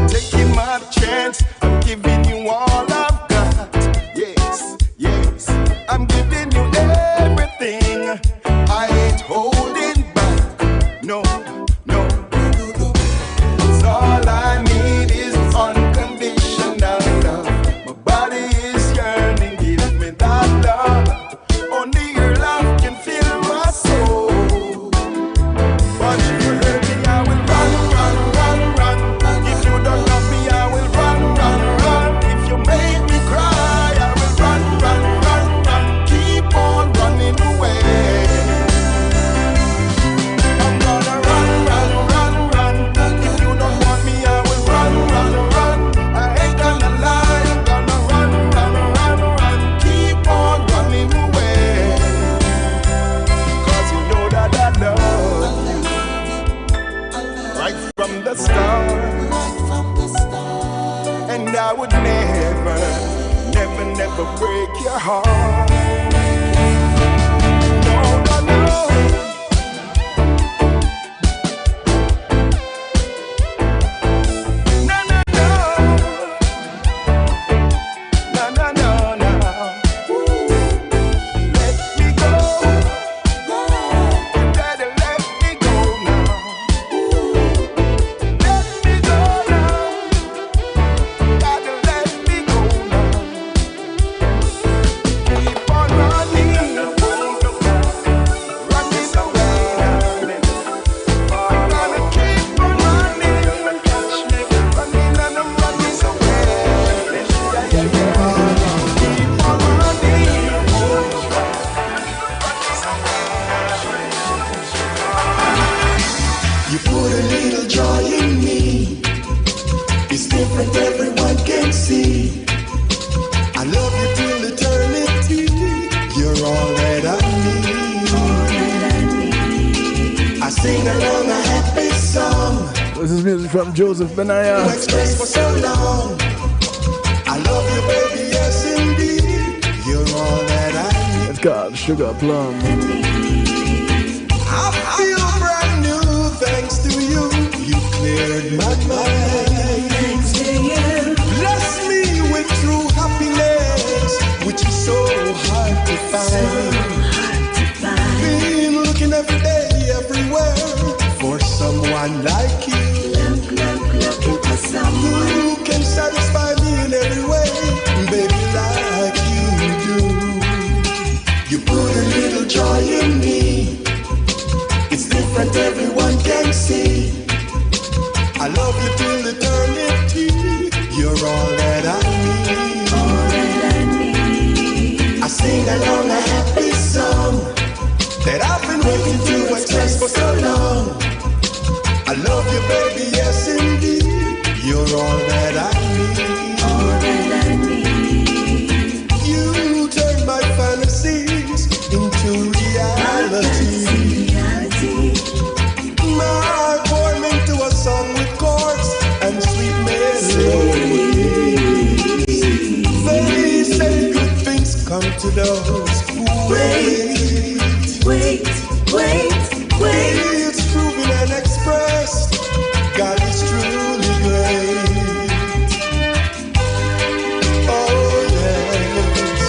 Taking my chance, I'm giving you all I've got. Yes, yes, I'm giving you everything. I ain't holding back. No, no. 'Cause all I need is unconditional love. My body is yearning, give me that love. Only your love can fill my soul. But if you hurt me, I will run, run, run, run. If you don't love me, I will run, run, run. If you make me cry, I will run, run, run, run. Keep on running away. I'm gonna run, run, run, run. If you don't want me, I will run, run, run. I ain't gonna lie, I'm gonna run, run, run, run. Keep on running away. 'Cause you know that I love you right from the start. And I would never, never, never break your heart. No, no, no. No, no, no. No, no, no, no. Let me go. You better let me go now. Let me go now. Gotta let me go now. Keep on running, running away. I'm gonna keep on running, running and I'm running away. Yeah, yeah, yeah. Keep on running. You put a little joy in me. It's different, everyone can see. I love you till eternity. You're all that I need. I sing along a happy song. This is music from Joseph Benaya. You express for so long. I love you, baby, yes indeed. You're all that I need. It's called Sugar Plum. I feel brand new thanks to you. You cleared my mind. Thanks to you. Bless me with true happiness, which is so hard to find. Been looking every day, everywhere, for someone like you. Looking for someone who can satisfy me in every way, baby, like you do. You put a little joy in me. It's different, everyone can see. to those who wait. It's proven and expressed. God is truly great. Oh yes.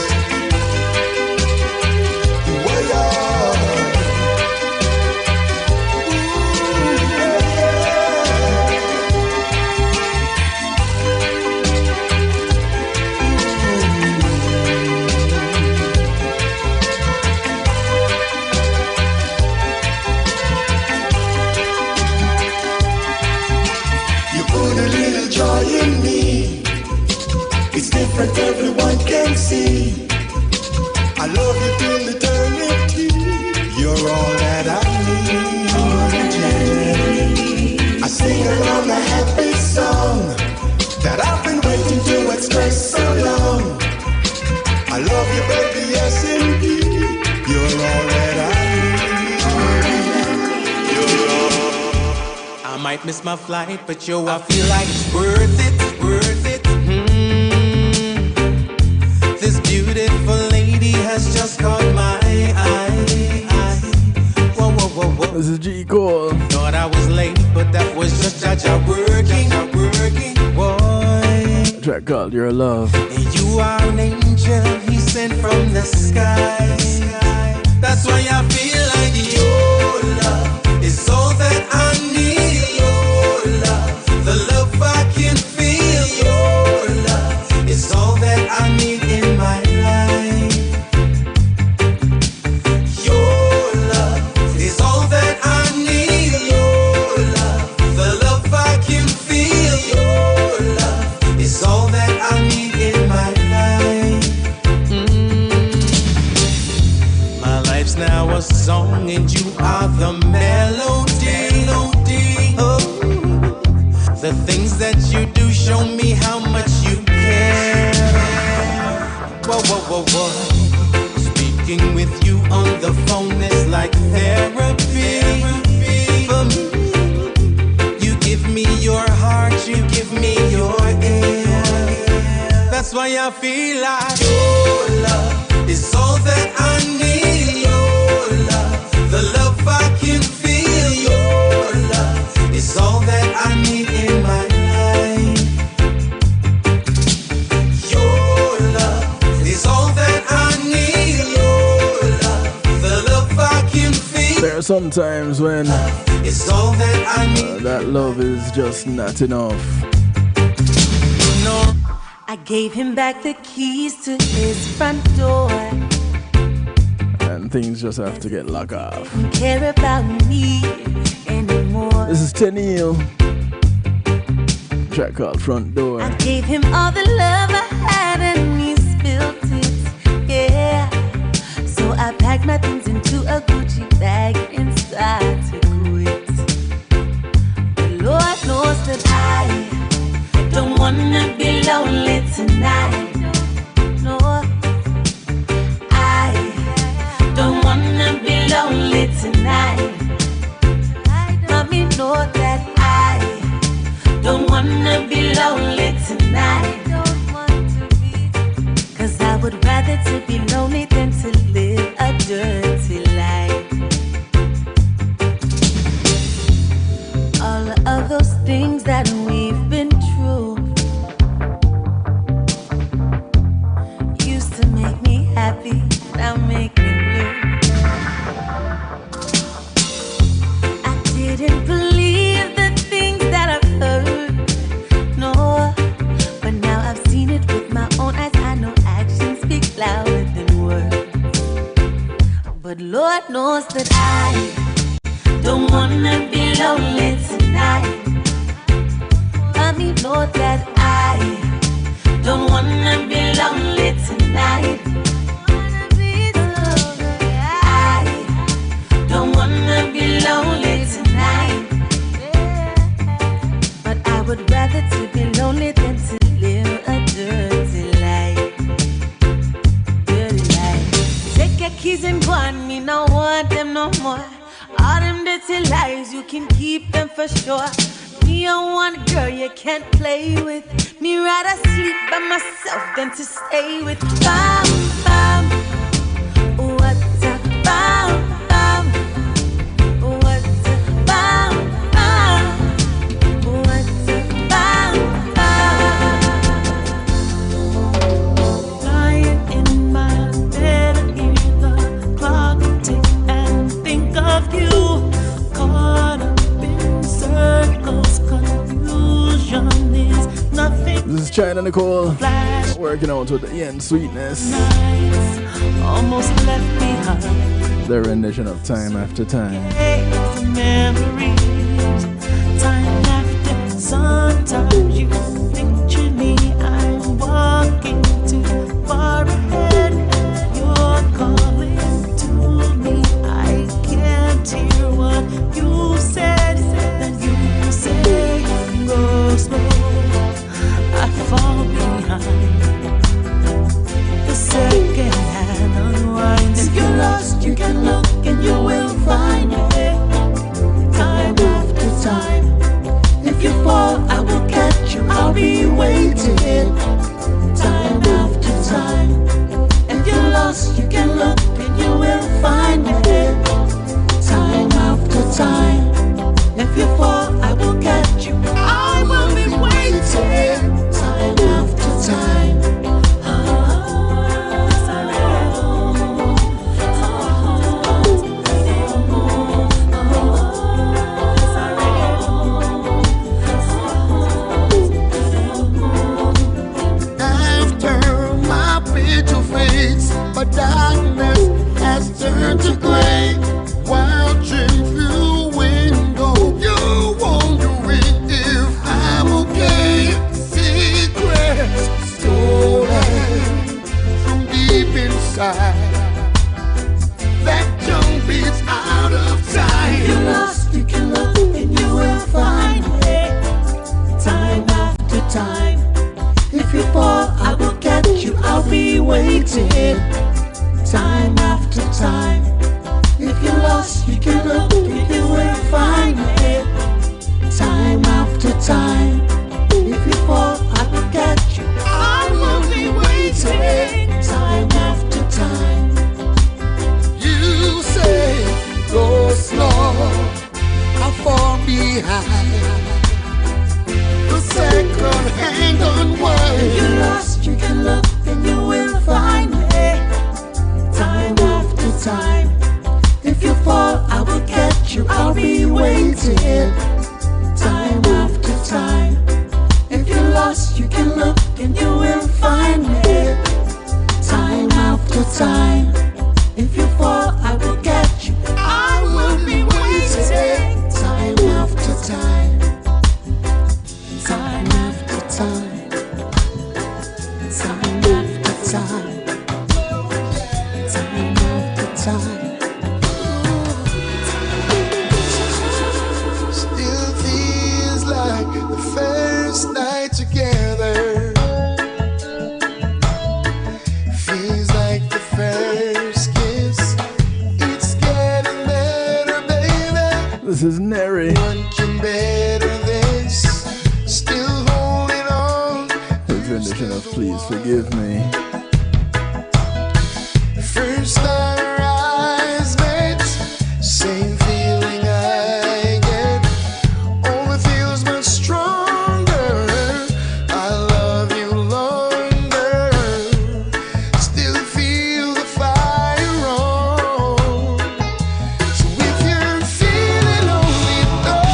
Joy in me, it's different, everyone can see. I love you till eternity. You're all that I need. I sing along a happy song that I've been waiting to express so long. I love you, baby, yes indeed. You're all that I need. I might miss my flight, but yo, I feel like it's worth it. This beautiful lady has just caught my eye. Whoa. This is G. Cole. Thought I was late, but that was just Jaja working. Boy, A track called Your Love. you are an angel he sent from the sky. That's why I feel like your love is all that I need. The love I can feel, your love is all that I need in my life. Your love is all that I need, your love. The love I can feel, your love is all that I need in my life. My life's now a song and you are the melody. Oh. The things that you do show me how much you care. Whoa. Speaking with you on the phone is like therapy for me. You give me your heart, you give me your ear. That's why I feel like your love is all that I need. Your love, the love I can feel. Your love is all that I need in my life. Your love is all that I need. Your love, the love I can feel. There are some times when it's all that I need. That love is just not enough. No. I gave him back the keys to his front door. And things just have to get locked off. Don't care about me anymore. This is Tenille. Track called Front Door. I gave him all the love I had and he spilled it, yeah. So I packed my things into a Gucci bag and started to quit. The Lord knows that I don't wanna be lonely tonight. No, I don't wanna be lonely tonight. Mommy know that I don't wanna be lonely tonight. Cause I would rather to be lonely than to live a dirty life. All of those things that we've been through used to make me happy, now make me blue. I didn't believe the things that I've heard, no, but now I've seen it with my own eyes. I know actions speak louder than words. But Lord knows that I don't wanna be lonely tonight. Mommy knows that I don't wanna be lonely tonight. I don't wanna be lonely tonight. But I would rather to be lonely than to live a dirty life. Dirty life. Take your keys and go on, me no want them no more. All them dirty lies, you can keep them for sure. Me a one girl you can't play with. Me rather sleep by myself than to stay with. Bam, bam, China Nicole working out with Ian Sweetness. Almost left behind. The rendition of Time After Time. Memories, time after. Sometimes you picture me, I'm walking too far ahead. You're calling to me, I can't hear what you said. Then you say, go slow, I fall behind. The second hand unwinds. If you're lost, you can look and you will find it. Time after time. If you fall, I will catch you. I'll be waiting. Time after time. If you're lost, you can look and you will find it. Time after time. If you fall, I will catch you. I will be waiting. Time after time. But darkness has turned to gray. Watching through window, you're wondering if I'm okay. Secrets stolen from deep inside. That junk beats out of time. If you're lost, you can look and you will find it. Time after time. If you fall, I will catch you. I'll be waiting. Time after time. If you're lost, you can look and you will find it. Time after time. If you fall, I will catch you. I will be waiting. Time after time. You say, go slow, I fall behind. The second hand unwind. If you're lost, you can look and you will find it. Time after time. If you fall, I will catch you. I'll be waiting. Time after time. If you're lost, you can look and you will find it. Time after time. If you fall, I will catch you. I will be waiting. Time after time. Time after time. Time after time. Time after time. Still feels like the first night together. Feels like the first kiss. It's getting better, baby. This is Neri. One can better this. Still holding on. His rendition of Please Forgive Me. First our eyes met, same feeling I get, only feels much stronger. I love you longer, still feel the fire on. So if you're feeling lonely, don't.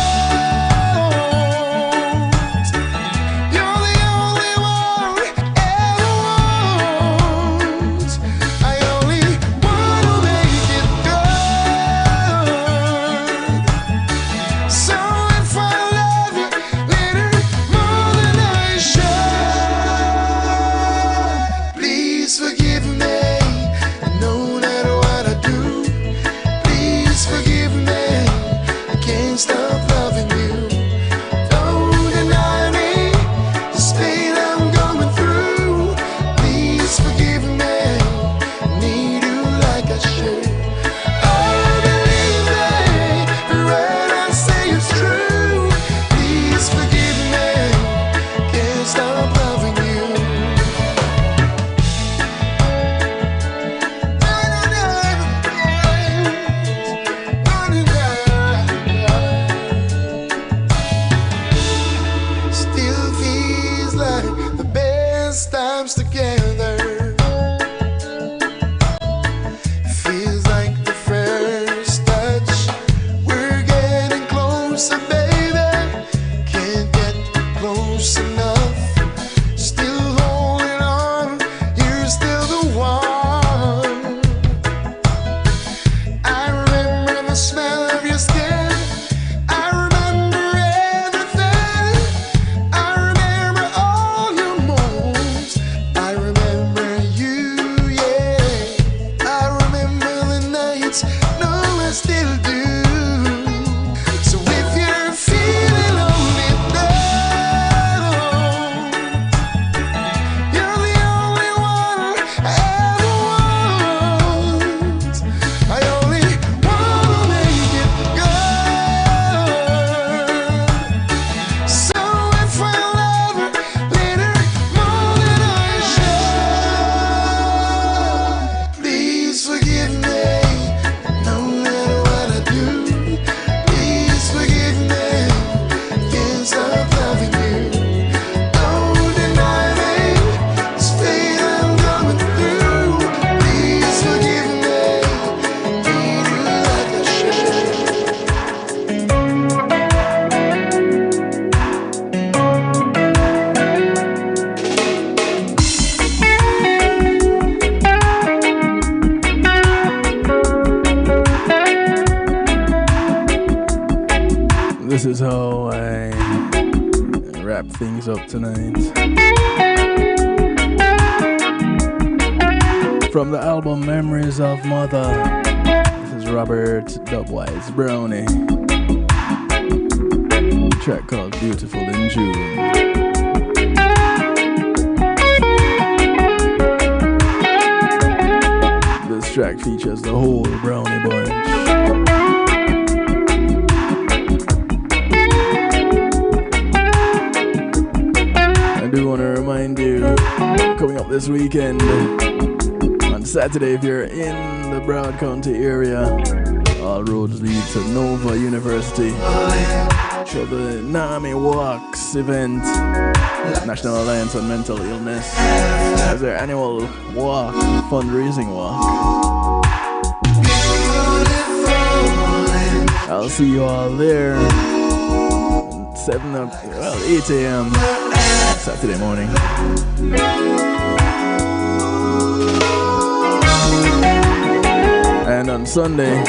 You're the only one ever want. I only want this is how I wrap things up tonight. From the album Memories of Mother, this is Robert Dubwise Brownie. A track called Beautiful in June. This track features the whole Brownie bunch. I do want to remind you, coming up this weekend, on Saturday, if you're in the Broward County area, all roads lead to Nova University for the NAMI Walks event, National Alliance on Mental Illness, as their annual walk, fundraising walk. I'll see you all there, 8 a.m. Saturday morning. And on Sunday,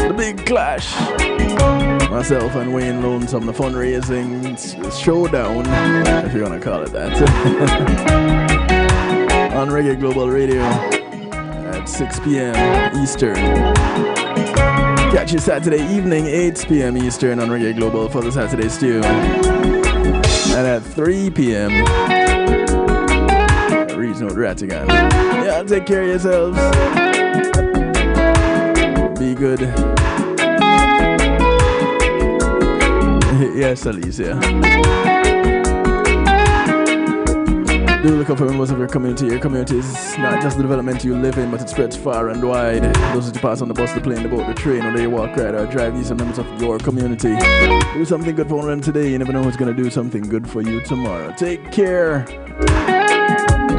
the big clash. Myself and Wayne Lonesome, the fundraising showdown, if you want to call it that, on Reggae Global Radio at 6 p.m. Eastern. Catch you Saturday evening, 8 p.m. Eastern on Reggae Global for the Saturday Stew. And at 3 p.m. Regional Ratigan. Yeah, take care of yourselves. Be good. Yes, Alicia. Do look up for members of your community. Your community is not just the development you live in, but it spreads far and wide. Those that you pass on the bus, the plane, the boat, the train, or they walk, ride, or drive, these are members of your community. Do something good for one of them today. You never know who's going to do something good for you tomorrow. Take care.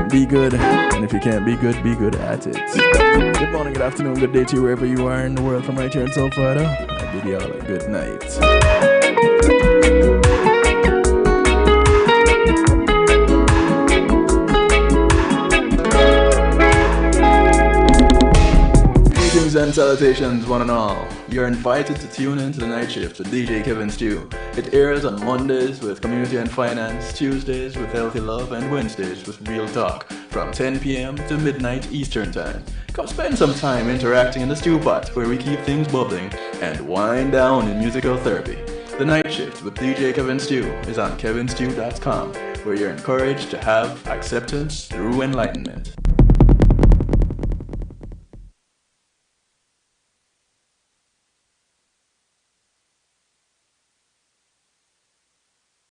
Be good. And if you can't be good at it. Good morning, good afternoon, good day to you wherever you are in the world from right here in Salford. I bid you all a good night. And salutations, one and all. You're invited to tune in to the night shift with DJ Kevin Stew. It airs on Mondays with Community and Finance, Tuesdays with Healthy Love, and Wednesdays with Real Talk from 10 p.m. to midnight Eastern Time. Come spend some time interacting in the stew pot where we keep things bubbling and wind down in musical therapy. The night shift with DJ Kevin Stew is on kevinstew.com, where you're encouraged to have acceptance through enlightenment.